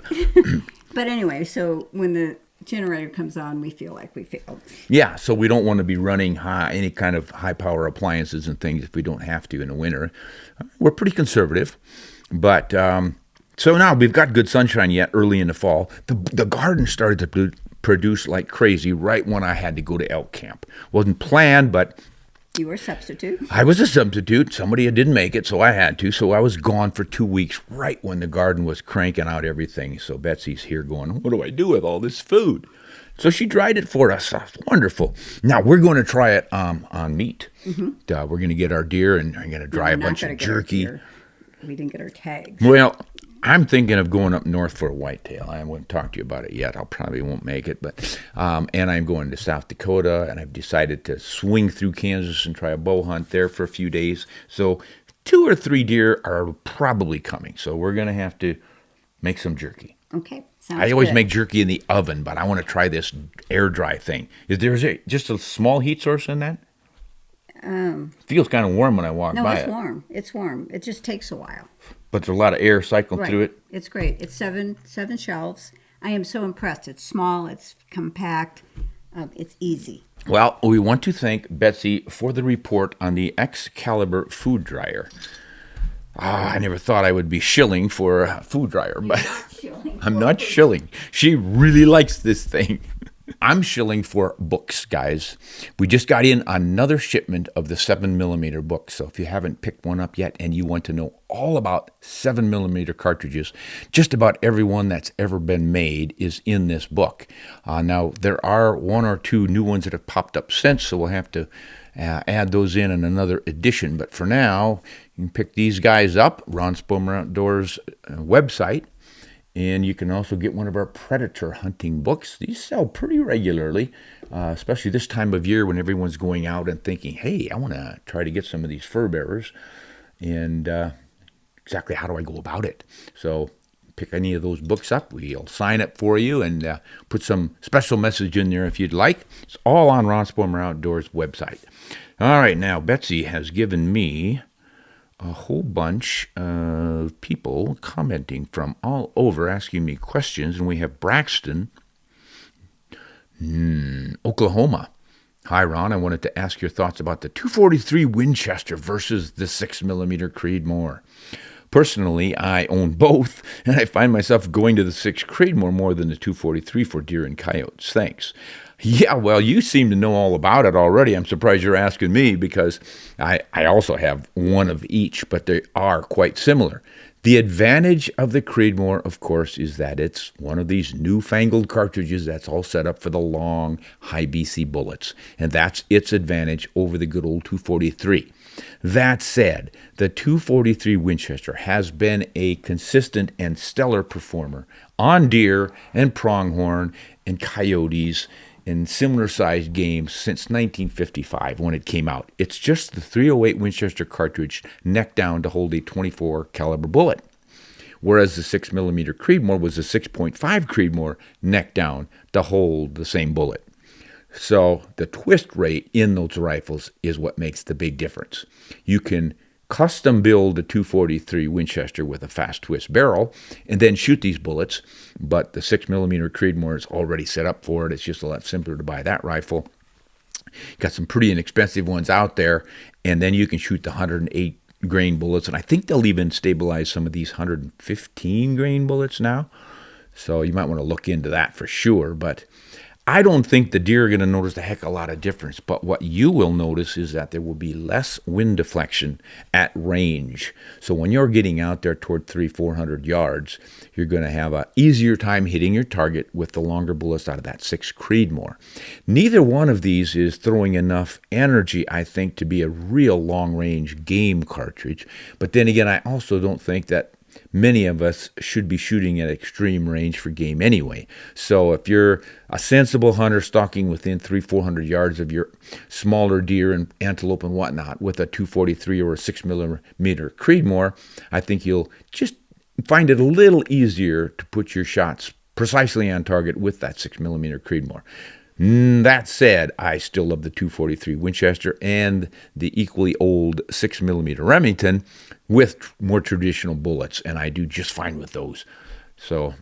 But anyway, so when the generator comes on, we feel like we failed. Yeah, so we don't want to be running any kind of high-power appliances and things if we don't have to in the winter. We're pretty conservative. But so now we've got good sunshine yet early in the fall. The garden started to produce like crazy right when I had to go to elk camp. Wasn't planned, but... You were a substitute. I was a substitute. Somebody didn't make it, so I had to. So I was gone for 2 weeks right when the garden was cranking out everything. So Betsy's here going, what do I do with all this food? So she dried it for us. That's wonderful. Now we're going to try it on meat. We're going to get our deer and I'm going to dry a bunch of jerky. We didn't get our tags. Well, I'm thinking of going up north for a whitetail. I haven't talked to you about it yet. I probably won't make it, but and I'm going to South Dakota, and I've decided to swing through Kansas and try a bow hunt there for a few days. So 2 or 3 deer are probably coming. So we're going to have to make some jerky. Okay, sounds I always good. make jerky in the oven, but I want to try this air dry thing. Is there just a small heat source in that? Feels kind of warm when I walk by it. No, it's warm. It's warm. It just takes a while. But there's a lot of air cycling through it. It's great. It's seven shelves. I am so impressed. It's small. It's compact. It's easy. Well, we want to thank Betsy for the report on the Excalibur food dryer. I never thought I would be shilling for a food dryer, but I'm not shilling. She really likes this thing. I'm shilling for books, guys. We just got in another shipment of the 7mm books. So if you haven't picked one up yet and you want to know all about 7mm cartridges, just about every one that's ever been made is in this book. Now, there are 1 or 2 new ones that have popped up since, so we'll have to add those in another edition. But for now, you can pick these guys up, Ron Spomer Outdoors website. And you can also get one of our predator hunting books. These sell pretty regularly, especially this time of year when everyone's going out and thinking, hey, I want to try to get some of these fur bearers. And exactly how do I go about it? So pick any of those books up, we'll sign it for you and put some special message in there if you'd like. It's all on Ron Spomer Outdoors website. All right, now Betsy has given me a whole bunch of people commenting from all over, asking me questions, and we have Braxton, Oklahoma. Hi, Ron. I wanted to ask your thoughts about the .243 Winchester versus the 6mm Creedmoor. Personally, I own both, and I find myself going to the 6 Creedmoor more than the .243 for deer and coyotes. Thanks. Yeah, well, you seem to know all about it already. I'm surprised you're asking me because I also have one of each, but they are quite similar. The advantage of the Creedmoor, of course, is that it's one of these newfangled cartridges that's all set up for the long, high BC bullets, and that's its advantage over the good old .243. That said, the .243 Winchester has been a consistent and stellar performer on deer and pronghorn and coyotes in similar-sized games since 1955 when it came out. It's just the .308 Winchester cartridge neck down to hold a .24 caliber bullet, whereas the 6mm Creedmoor was a 6.5 Creedmoor neck down to hold the same bullet. So the twist rate in those rifles is what makes the big difference. You can custom build a .243 Winchester with a fast twist barrel and then shoot these bullets, but the 6mm Creedmoor is already set up for it. It's just a lot simpler to buy that rifle. Got some pretty inexpensive ones out there, and then you can shoot the 108 grain bullets, and I think they'll even stabilize some of these 115 grain bullets now, so you might want to look into that for sure. But I don't think the deer are going to notice a heck of a lot of difference, but what you will notice is that there will be less wind deflection at range. So when you're getting out there toward 300-400 yards, you're going to have an easier time hitting your target with the longer bullets out of that 6 Creedmoor. Neither one of these is throwing enough energy, I think, to be a real long-range game cartridge. But then again, I also don't think that many of us should be shooting at extreme range for game anyway. So if you're a sensible hunter stalking within 300-400 yards of your smaller deer and antelope and whatnot with a .243 or a 6mm Creedmoor, I think you'll just find it a little easier to put your shots precisely on target with that 6mm Creedmoor. That said, I still love the .243 Winchester and the equally old 6mm Remington with more traditional bullets, and I do just fine with those. So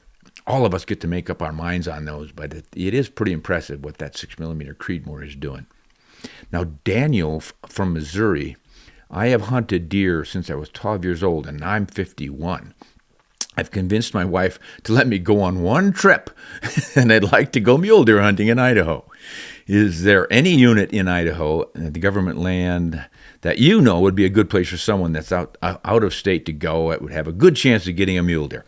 all of us get to make up our minds on those, but it is pretty impressive what that 6mm Creedmoor is doing. Now, Daniel from Missouri, I have hunted deer since I was 12 years old, and I'm 51. I've convinced my wife to let me go on one trip, and I'd like to go mule deer hunting in Idaho. Is there any unit in Idaho, the government land, that you know would be a good place for someone that's out of state to go? It would have a good chance of getting a mule deer.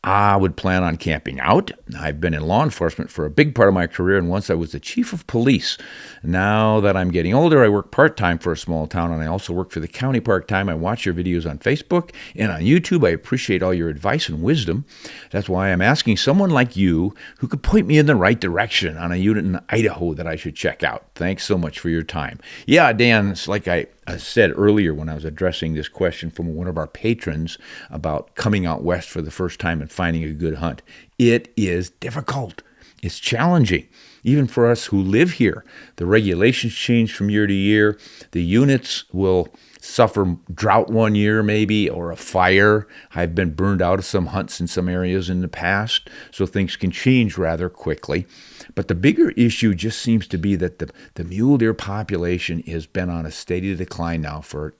I would plan on camping out. I've been in law enforcement for a big part of my career, and once I was the chief of police. Now that I'm getting older, I work part-time for a small town, and I also work for the county part-time. I watch your videos on Facebook and on YouTube. I appreciate all your advice and wisdom. That's why I'm asking someone like you who could point me in the right direction on a unit in Idaho that I should check out. Thanks so much for your time. Yeah, Dan, it's like I said earlier when I was addressing this question from one of our patrons about coming out west for the first time and finding a good hunt. It is difficult. It's challenging, even for us who live here. The regulations change from year to year. The units will suffer drought one year maybe, or a fire. I've been burned out of some hunts in some areas in the past, so things can change rather quickly. But the bigger issue just seems to be that the mule deer population has been on a steady decline now for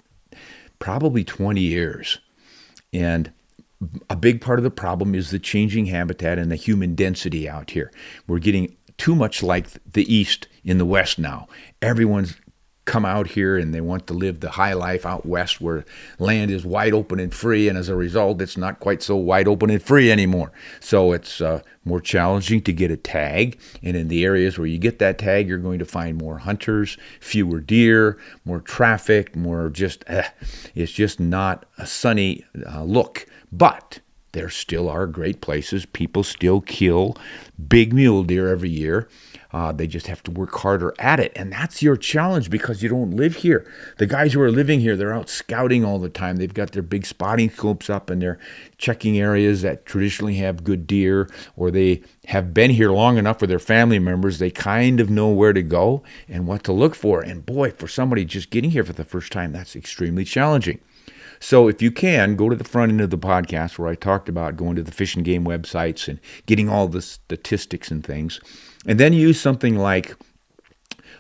probably 20 years. And a big part of the problem is the changing habitat and the human density out here. We're getting too much like the East in the West now. Everyone's come out here and they want to live the high life out west where land is wide open and free, and as a result it's not quite so wide open and free anymore. So it's more challenging to get a tag, and in the areas where you get that tag you're going to find more hunters, fewer deer, more traffic, more just it's just not a sunny look. But there still are great places. People still kill big mule deer every year. They just have to work harder at it. And that's your challenge because you don't live here. The guys who are living here, they're out scouting all the time. They've got their big spotting scopes up and they're checking areas that traditionally have good deer, or they have been here long enough with their family members. They kind of know where to go and what to look for. And boy, for somebody just getting here for the first time, that's extremely challenging. So if you can, go to the front end of the podcast where I talked about going to the Fish and Game websites and getting all the statistics and things, and then use something like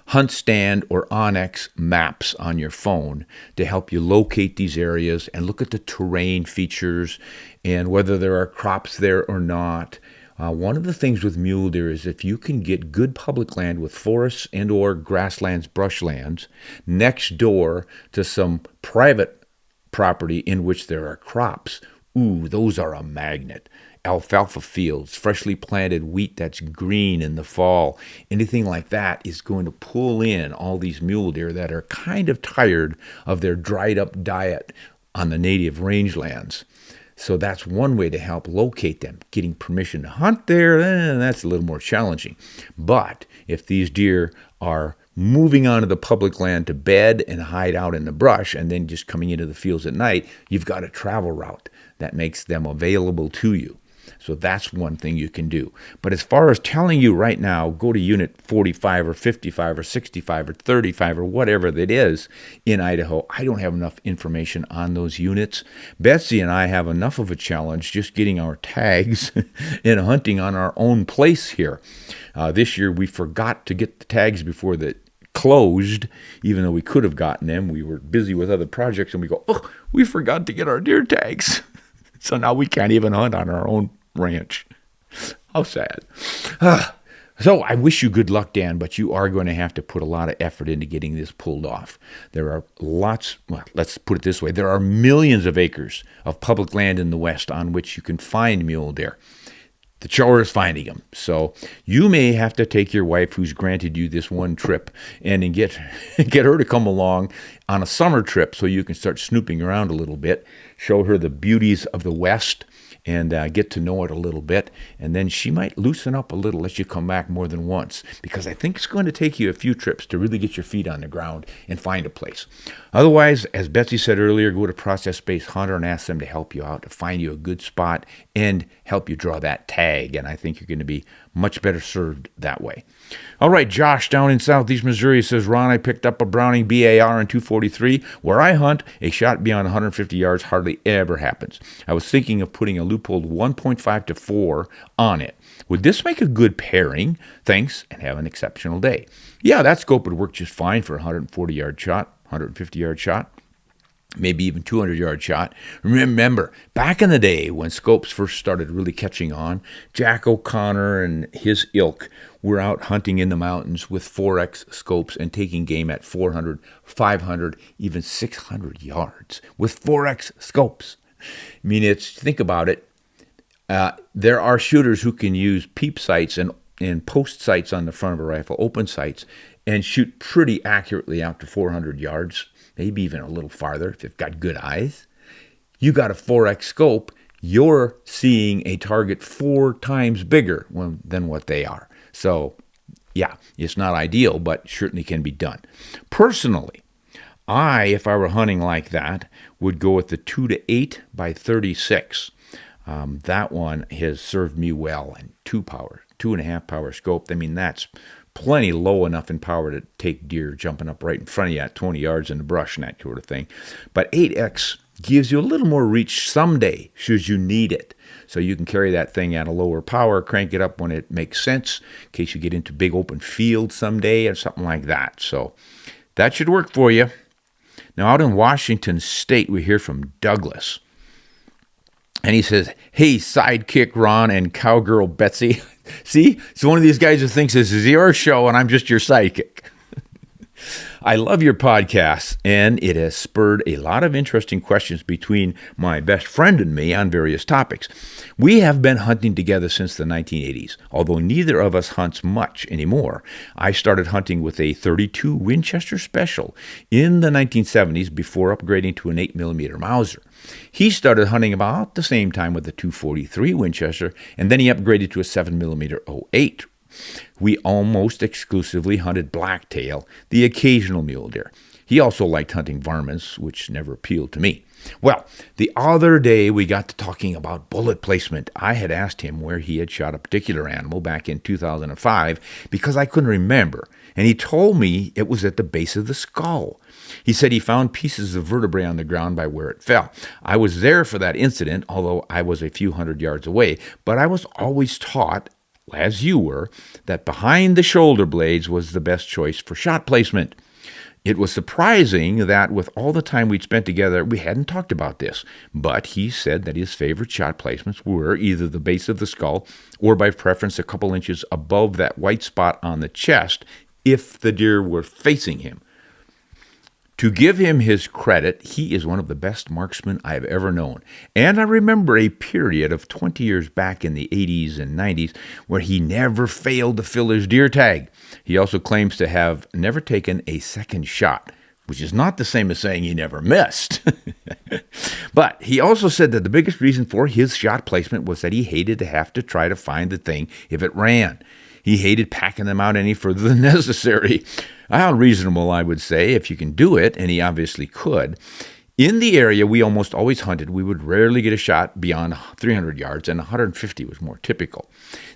Hunt Stand or Onyx maps on your phone to help you locate these areas and look at the terrain features and whether there are crops there or not. One of the things with mule deer is if you can get good public land with forests and or grasslands, brushlands next door to some private property in which there are crops, those are a magnet. Alfalfa fields, freshly planted wheat that's green in the fall, anything like that is going to pull in all these mule deer that are kind of tired of their dried up diet on the native rangelands. So that's one way to help locate them. Getting permission to hunt there, that's a little more challenging. But if these deer are moving onto the public land to bed and hide out in the brush and then just coming into the fields at night, you've got a travel route that makes them available to you. So that's one thing you can do. But as far as telling you right now, go to unit 45 or 55 or 65 or 35 or whatever that is in Idaho, I don't have enough information on those units. Betsy and I have enough of a challenge just getting our tags and hunting on our own place here. This year we forgot to get the tags before the closed, even though we could have gotten them. We were busy with other projects and we go, we forgot to get our deer tags. So now we can't even hunt on our own ranch. How sad. So I wish you good luck, Dan, but you are going to have to put a lot of effort into getting this pulled off. There are let's put it this way. There are millions of acres of public land in the West on which you can find mule deer. The chore is finding them. So you may have to take your wife, who's granted you this one trip, and get her to come along on a summer trip so you can start snooping around a little bit, show her the beauties of the West, and get to know it a little bit. And then she might loosen up a little, let you come back more than once, because I think it's going to take you a few trips to really get your feet on the ground and find a place. Otherwise, as Betsy said earlier, go to Process Based Hunter and ask them to help you out, to find you a good spot and help you draw that tag. And I think you're going to be much better served that way. All right, Josh down in southeast Missouri says, Ron, I picked up a Browning BAR in 243. Where I hunt, a shot beyond 150 yards hardly ever happens. I was thinking of putting a loophole 1.5 to 4 on it. Would this make a good pairing? Thanks, and have an exceptional day. Yeah, that scope would work just fine for a 140-yard shot, 150-yard shot. Maybe even 200-yard shot. Remember, back in the day when scopes first started really catching on, Jack O'Connor and his ilk were out hunting in the mountains with 4X scopes and taking game at 400, 500, even 600 yards with 4X scopes. I mean, think about it. There are shooters who can use peep sights and post sights on the front of a rifle, open sights, and shoot pretty accurately out to 400 yards. Maybe even a little farther if you've got good eyes. You got a 4X scope, you're seeing a target 4 times bigger than what they are. So, yeah, it's not ideal, but certainly can be done. Personally, if I were hunting like that, would go with the 2 to 8 by 36. That one has served me well, and 2.5 power scope. I mean, that's plenty low enough in power to take deer jumping up right in front of you at 20 yards in the brush and that sort of thing. But 8X gives you a little more reach someday should you need it. So you can carry that thing at a lower power, crank it up when it makes sense in case you get into big open fields someday or something like that. So that should work for you. Now out in Washington State, we hear from Douglas. And he says, hey, sidekick Ron and cowgirl Betsy. See, it's one of these guys who thinks this is your show and I'm just your sidekick. I love your podcast, and it has spurred a lot of interesting questions between my best friend and me on various topics. We have been hunting together since the 1980s, although neither of us hunts much anymore. I started hunting with a .32 Winchester Special in the 1970s before upgrading to an 8mm Mauser. He started hunting about the same time with the .243 Winchester, and then he upgraded to a 7mm .08. We almost exclusively hunted blacktail, the occasional mule deer. He also liked hunting varmints, which never appealed to me. Well, the other day we got to talking about bullet placement. I had asked him where he had shot a particular animal back in 2005 because I couldn't remember, and he told me it was at the base of the skull. He said he found pieces of vertebrae on the ground by where it fell. I was there for that incident, although I was a few hundred yards away, but I was always taught, as you were, that behind the shoulder blades was the best choice for shot placement. It was surprising that with all the time we'd spent together, we hadn't talked about this, but he said that his favorite shot placements were either the base of the skull or by preference a couple inches above that white spot on the chest if the deer were facing him. To give him his credit, he is one of the best marksmen I've ever known. And I remember a period of 20 years back in the 80s and 90s where he never failed to fill his deer tag. He also claims to have never taken a second shot, which is not the same as saying he never missed. But he also said that the biggest reason for his shot placement was that he hated to have to try to find the thing if it ran. He hated packing them out any further than necessary. How reasonable, I would say, if you can do it, and he obviously could. In the area we almost always hunted, we would rarely get a shot beyond 300 yards, and 150 was more typical.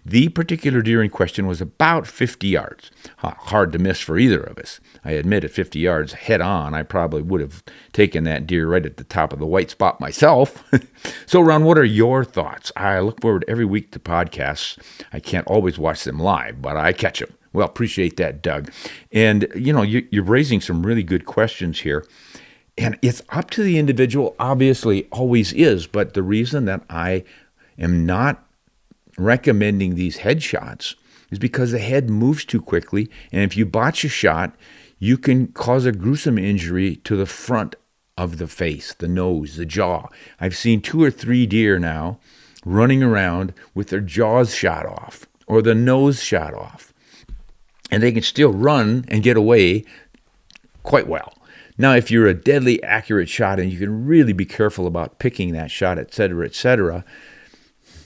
The particular deer in question was about 50 yards. Hard to miss for either of us. I admit at 50 yards head on, I probably would have taken that deer right at the top of the white spot myself. So, Ron, what are your thoughts? I look forward every week to podcasts. I can't always watch them live, but I catch them. Well, appreciate that, Doug. And, you're raising some really good questions here. And it's up to the individual, obviously, always is. But the reason that I am not recommending these headshots is because the head moves too quickly. And if you botch a shot, you can cause a gruesome injury to the front of the face, the nose, the jaw. I've seen 2 or 3 deer now running around with their jaws shot off or the nose shot off. And they can still run and get away quite well. Now, if you're a deadly accurate shot and you can really be careful about picking that shot, et cetera,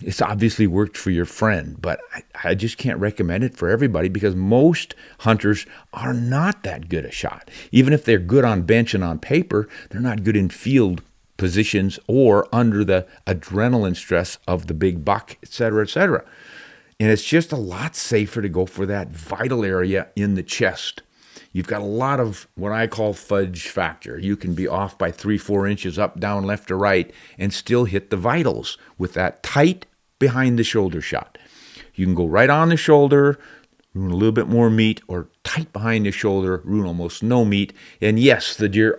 it's obviously worked for your friend. But I just can't recommend it for everybody because most hunters are not that good a shot. Even if they're good on bench and on paper, they're not good in field positions or under the adrenaline stress of the big buck, et cetera. And it's just a lot safer to go for that vital area in the chest. You've got a lot of what I call fudge factor. You can be off by 3-4 inches up, down, left, or right and still hit the vitals with that tight behind the shoulder shot. You can go right on the shoulder, ruin a little bit more meat, or tight behind the shoulder, ruin almost no meat. And yes, the deer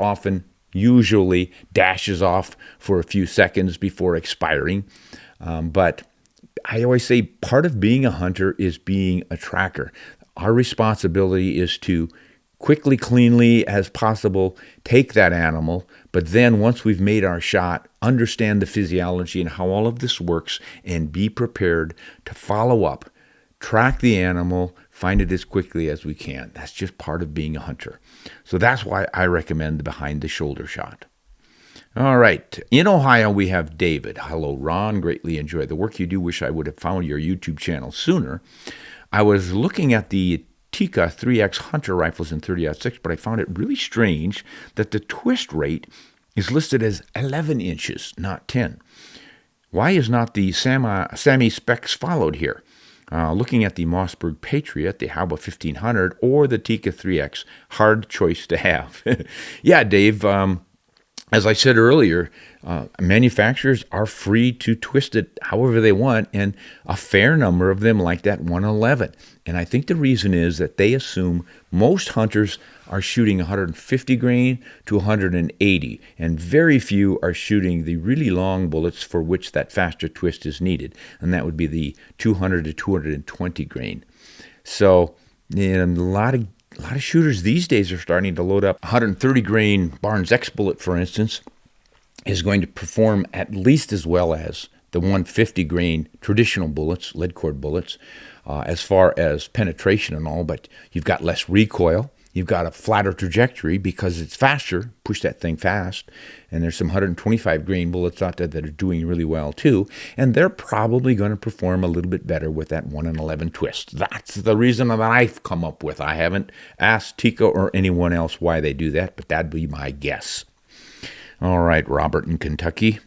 usually dashes off for a few seconds before expiring. But I always say part of being a hunter is being a tracker. Our responsibility is to quickly, cleanly as possible take that animal, but then once we've made our shot, understand the physiology and how all of this works and be prepared to follow up, track the animal, find it as quickly as we can. That's just part of being a hunter. So that's why I recommend the behind the shoulder shot. All right. In Ohio, we have David. Hello, Ron. Greatly enjoy the work you do. Wish I would have found your YouTube channel sooner. I was looking at the Tikka 3X Hunter rifles in 30-06, but I found it really strange that the twist rate is listed as 11 inches, not 10. Why is not the SAMI specs followed here? Looking at the Mossberg Patriot, the Hauba 1500, or the Tikka 3X, hard choice to have. Yeah, Dave, as I said earlier, manufacturers are free to twist it however they want, and a fair number of them like that 111. And I think the reason is that they assume most hunters are shooting 150 grain to 180, and very few are shooting the really long bullets for which that faster twist is needed, and that would be the 200 to 220 grain. So, a lot of shooters these days are starting to load up 130 grain Barnes X bullet, for instance, is going to perform at least as well as the 150 grain traditional bullets, lead cord bullets, as far as penetration and all, but you've got less recoil. You've got a flatter trajectory because it's faster, push that thing fast, and there's some 125 grain bullets out there that are doing really well too, and they're probably going to perform a little bit better with that 1 in 11 twist. That's the reason that I've come up with. I haven't asked Tika or anyone else why they do that, but that'd be my guess. All right, Robert in Kentucky.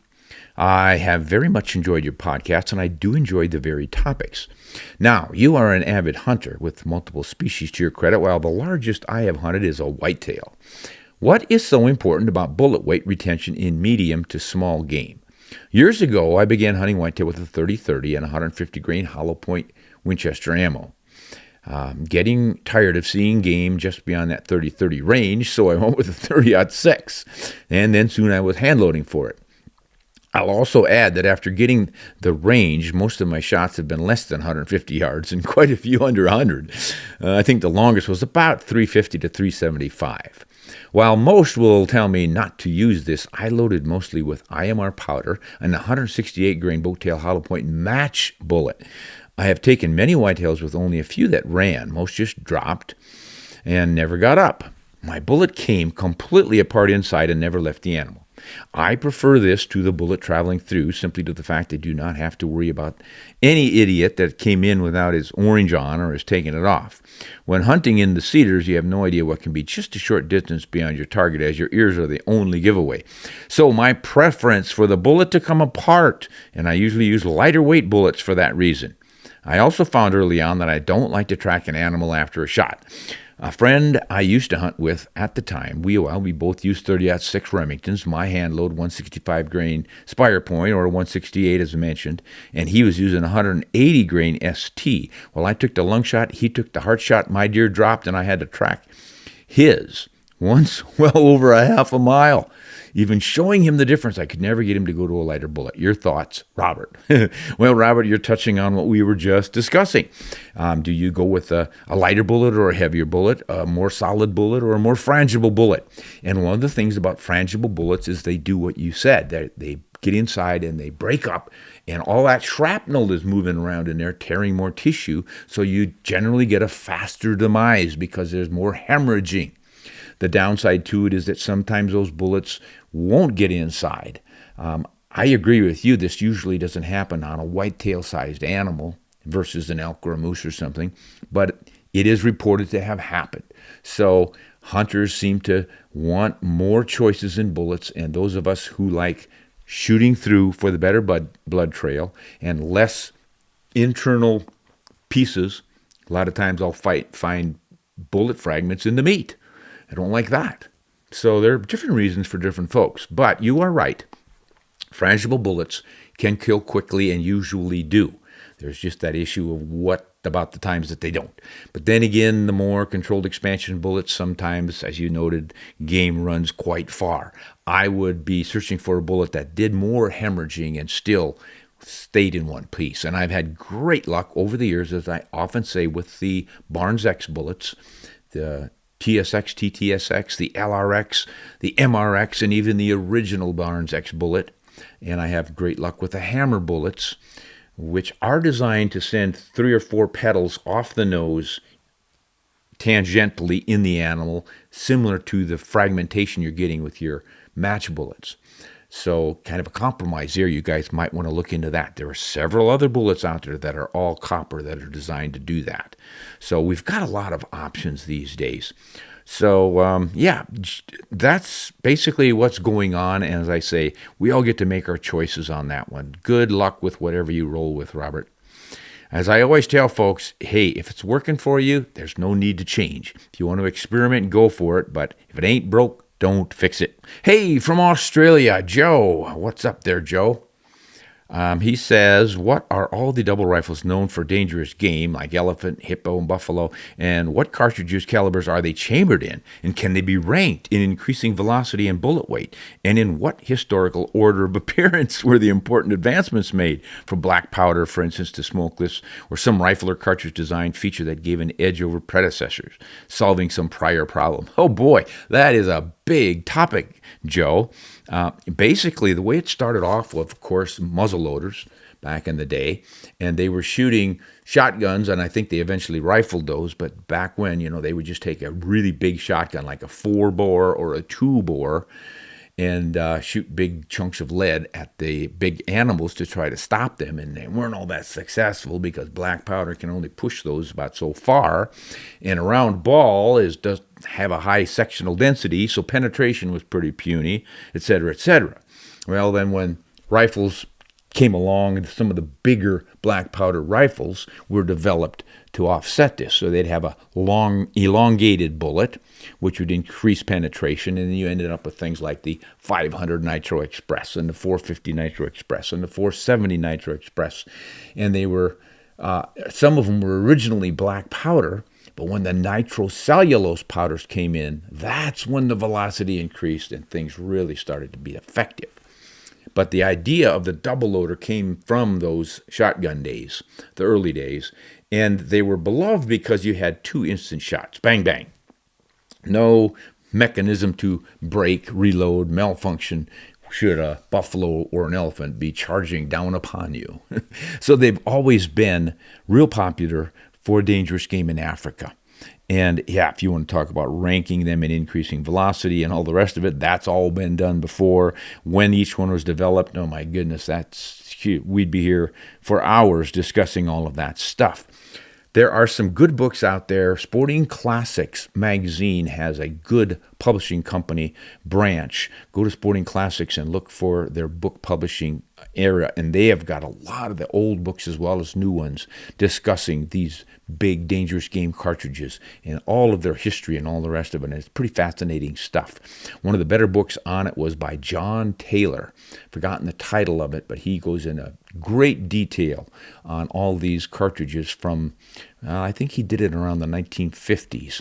I have very much enjoyed your podcast, and I do enjoy the varied topics. Now, you are an avid hunter with multiple species to your credit, while the largest I have hunted is a whitetail. What is so important about bullet weight retention in medium to small game? Years ago, I began hunting whitetail with a 30-30 and 150 grain hollow point Winchester ammo. Getting tired of seeing game just beyond that 30-30 range, so I went with a 30-06, and then soon I was hand loading for it. I'll also add that after getting the range, most of my shots have been less than 150 yards and quite a few under 100. I think the longest was about 350 to 375. While most will tell me not to use this, I loaded mostly with IMR powder and a 168 grain Boattail hollow point match bullet. I have taken many whitetails with only a few that ran. Most just dropped and never got up. My bullet came completely apart inside and never left the animal. I prefer this to the bullet traveling through, simply to the fact I do not have to worry about any idiot that came in without his orange on or has taken it off. When hunting in the cedars, you have no idea what can be just a short distance beyond your target, as your ears are the only giveaway. So my preference for the bullet to come apart, and I usually use lighter weight bullets for that reason. I also found early on that I don't like to track an animal after a shot. A friend I used to hunt with at the time, we both used 30-06 Remingtons, my hand load 165 grain Spire Point, or 168 as mentioned, and he was using 180 grain ST. Well, I took the lung shot, he took the heart shot, my deer dropped, and I had to track his once well over a half a mile. Even showing him the difference, I could never get him to go to a lighter bullet. Your thoughts, Robert? Well, Robert, you're touching on what we were just discussing. Do you go with a lighter bullet or a heavier bullet, a more solid bullet or a more frangible bullet? And one of the things about frangible bullets is they do what you said. They get inside and they break up, and all that shrapnel is moving around in there, tearing more tissue, so you generally get a faster demise because there's more hemorrhaging. The downside to it is that sometimes those bullets won't get inside. I agree with you. This usually doesn't happen on a whitetail-sized animal versus an elk or a moose or something, but it is reported to have happened. So hunters seem to want more choices in bullets, and those of us who like shooting through for the better blood trail and less internal pieces, a lot of times I'll find bullet fragments in the meat. I don't like that. So there are different reasons for different folks. But you are right. Frangible bullets can kill quickly and usually do. There's just that issue of what about the times that they don't. But then again, the more controlled expansion bullets, sometimes, as you noted, game runs quite far. I would be searching for a bullet that did more hemorrhaging and still stayed in one piece. And I've had great luck over the years, as I often say, with the Barnes X bullets, the TSX, TTSX, the LRX, the MRX, and even the original Barnes X bullet. And I have great luck with the hammer bullets, which are designed to send 3 or 4 petals off the nose tangentially in the animal, similar to the fragmentation you're getting with your match bullets. So kind of a compromise there. You guys might want to look into that. There are several other bullets out there that are all copper that are designed to do that. So we've got a lot of options these days. So, that's basically what's going on. And as I say, we all get to make our choices on that one. Good luck with whatever you roll with, Robert. As I always tell folks, hey, if it's working for you, there's no need to change. If you want to experiment, go for it. But if it ain't broke, don't fix it. Hey, from Australia, Joe. What's up there, Joe? He says, what are all the double rifles known for dangerous game, like elephant, hippo, and buffalo, and what cartridge calibers are they chambered in, and can they be ranked in increasing velocity and bullet weight, and in what historical order of appearance were the important advancements made, from black powder, for instance, to smokeless, or some rifle or cartridge design feature that gave an edge over predecessors, solving some prior problem? Oh boy, that is a big topic, Joe. Basically, the way it started off with, of course, muzzle loaders back in the day, and they were shooting shotguns, and I think they eventually rifled those. But back when, they would just take a really big shotgun, like a 4-bore or a 2-bore, and shoot big chunks of lead at the big animals to try to stop them. And they weren't all that successful because black powder can only push those about so far. And a round ball does have a high sectional density, so penetration was pretty puny, et cetera, et cetera. Well, then when rifles came along, and some of the bigger black powder rifles were developed to offset this. So they'd have a long, elongated bullet, which would increase penetration, and then you ended up with things like the 500 Nitro Express and the 450 Nitro Express and the 470 Nitro Express. And they were, some of them were originally black powder, but when the nitrocellulose powders came in, that's when the velocity increased and things really started to be effective. But the idea of the double loader came from those shotgun days, the early days, and they were beloved because you had 2 instant shots, bang, bang. No mechanism to break, reload, malfunction should a buffalo or an elephant be charging down upon you. So they've always been real popular for dangerous game in Africa. And yeah, if you want to talk about ranking them and increasing velocity and all the rest of it, that's all been done before. When each one was developed, oh my goodness, we'd be here for hours discussing all of that stuff. There are some good books out there. Sporting Classics magazine has a good publishing company branch. Go to Sporting Classics and look for their book publishing area, and they have got a lot of the old books as well as new ones discussing these big dangerous game cartridges and all of their history and all the rest of it. And it's pretty fascinating stuff. One of the better books on it was by John Taylor. Forgotten the title of it, but he goes into great detail on all these cartridges from, I think he did it around the 1950s.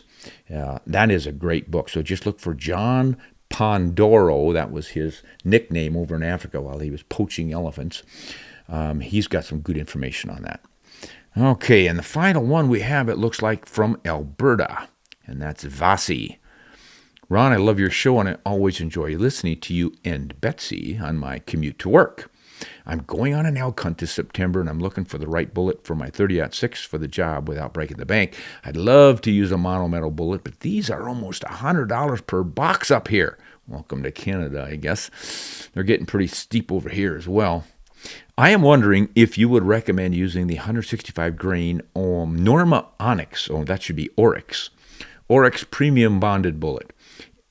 That is a great book. So just look for John Pandoro. That was his nickname over in Africa while he was poaching elephants. He's got some good information on that. Okay, and the final one we have, it looks like, from Alberta, and that's Vasi. Ron, I love your show, and I always enjoy listening to you and Betsy on my commute to work. I'm going on an elk hunt this September, and I'm looking for the right bullet for my 30-06 for the job without breaking the bank. I'd love to use a monometal bullet, but these are almost $100 per box up here. Welcome to Canada, I guess. They're getting pretty steep over here as well. I am wondering if you would recommend using the 165 grain Norma Onyx, that should be Oryx premium bonded bullet.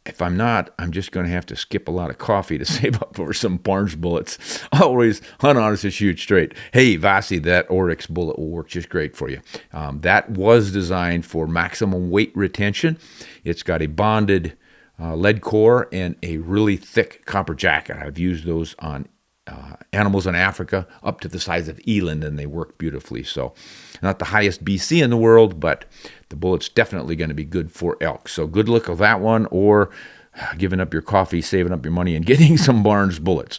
If I'm not, I'm just going to have to skip a lot of coffee to save up for some Barnes bullets. Always hunt honest and shoot straight. Hey, Vasi, that Oryx bullet will work just great for you. That was designed for maximum weight retention. It's got a bonded lead core and a really thick copper jacket. I've used those on animals in Africa up to the size of eland, and they work beautifully. So not the highest BC in the world, but the bullet's definitely going to be good for elk. So good luck with that one, or giving up your coffee, saving up your money, and getting some Barnes bullets.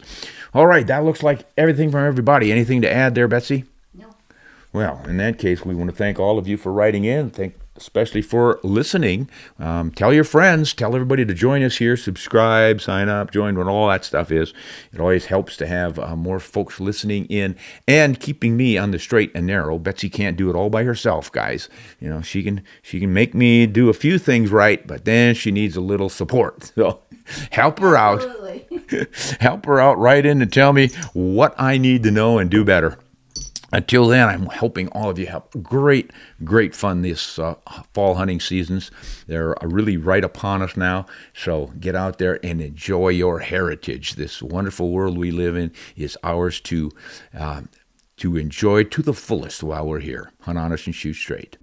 All right, that looks like everything from everybody. Anything to add there, Betsy? No. Well, in that case, we want to thank all of you for writing in. Thank especially for listening. Tell your friends, tell everybody to join us here, subscribe, sign up, join, what all that stuff is. It always helps to have more folks listening in and keeping me on the straight and narrow. Betsy can't do it all by herself, guys. She can make me do a few things right, but then she needs a little support. So help her out. Absolutely. Help her out, write in and tell me what I need to know and do better. Until then, I'm helping all of you have great, great fun this fall hunting seasons. They're really right upon us now. So get out there and enjoy your heritage. This wonderful world we live in is ours to enjoy to the fullest while we're here. Hunt honest and shoot straight.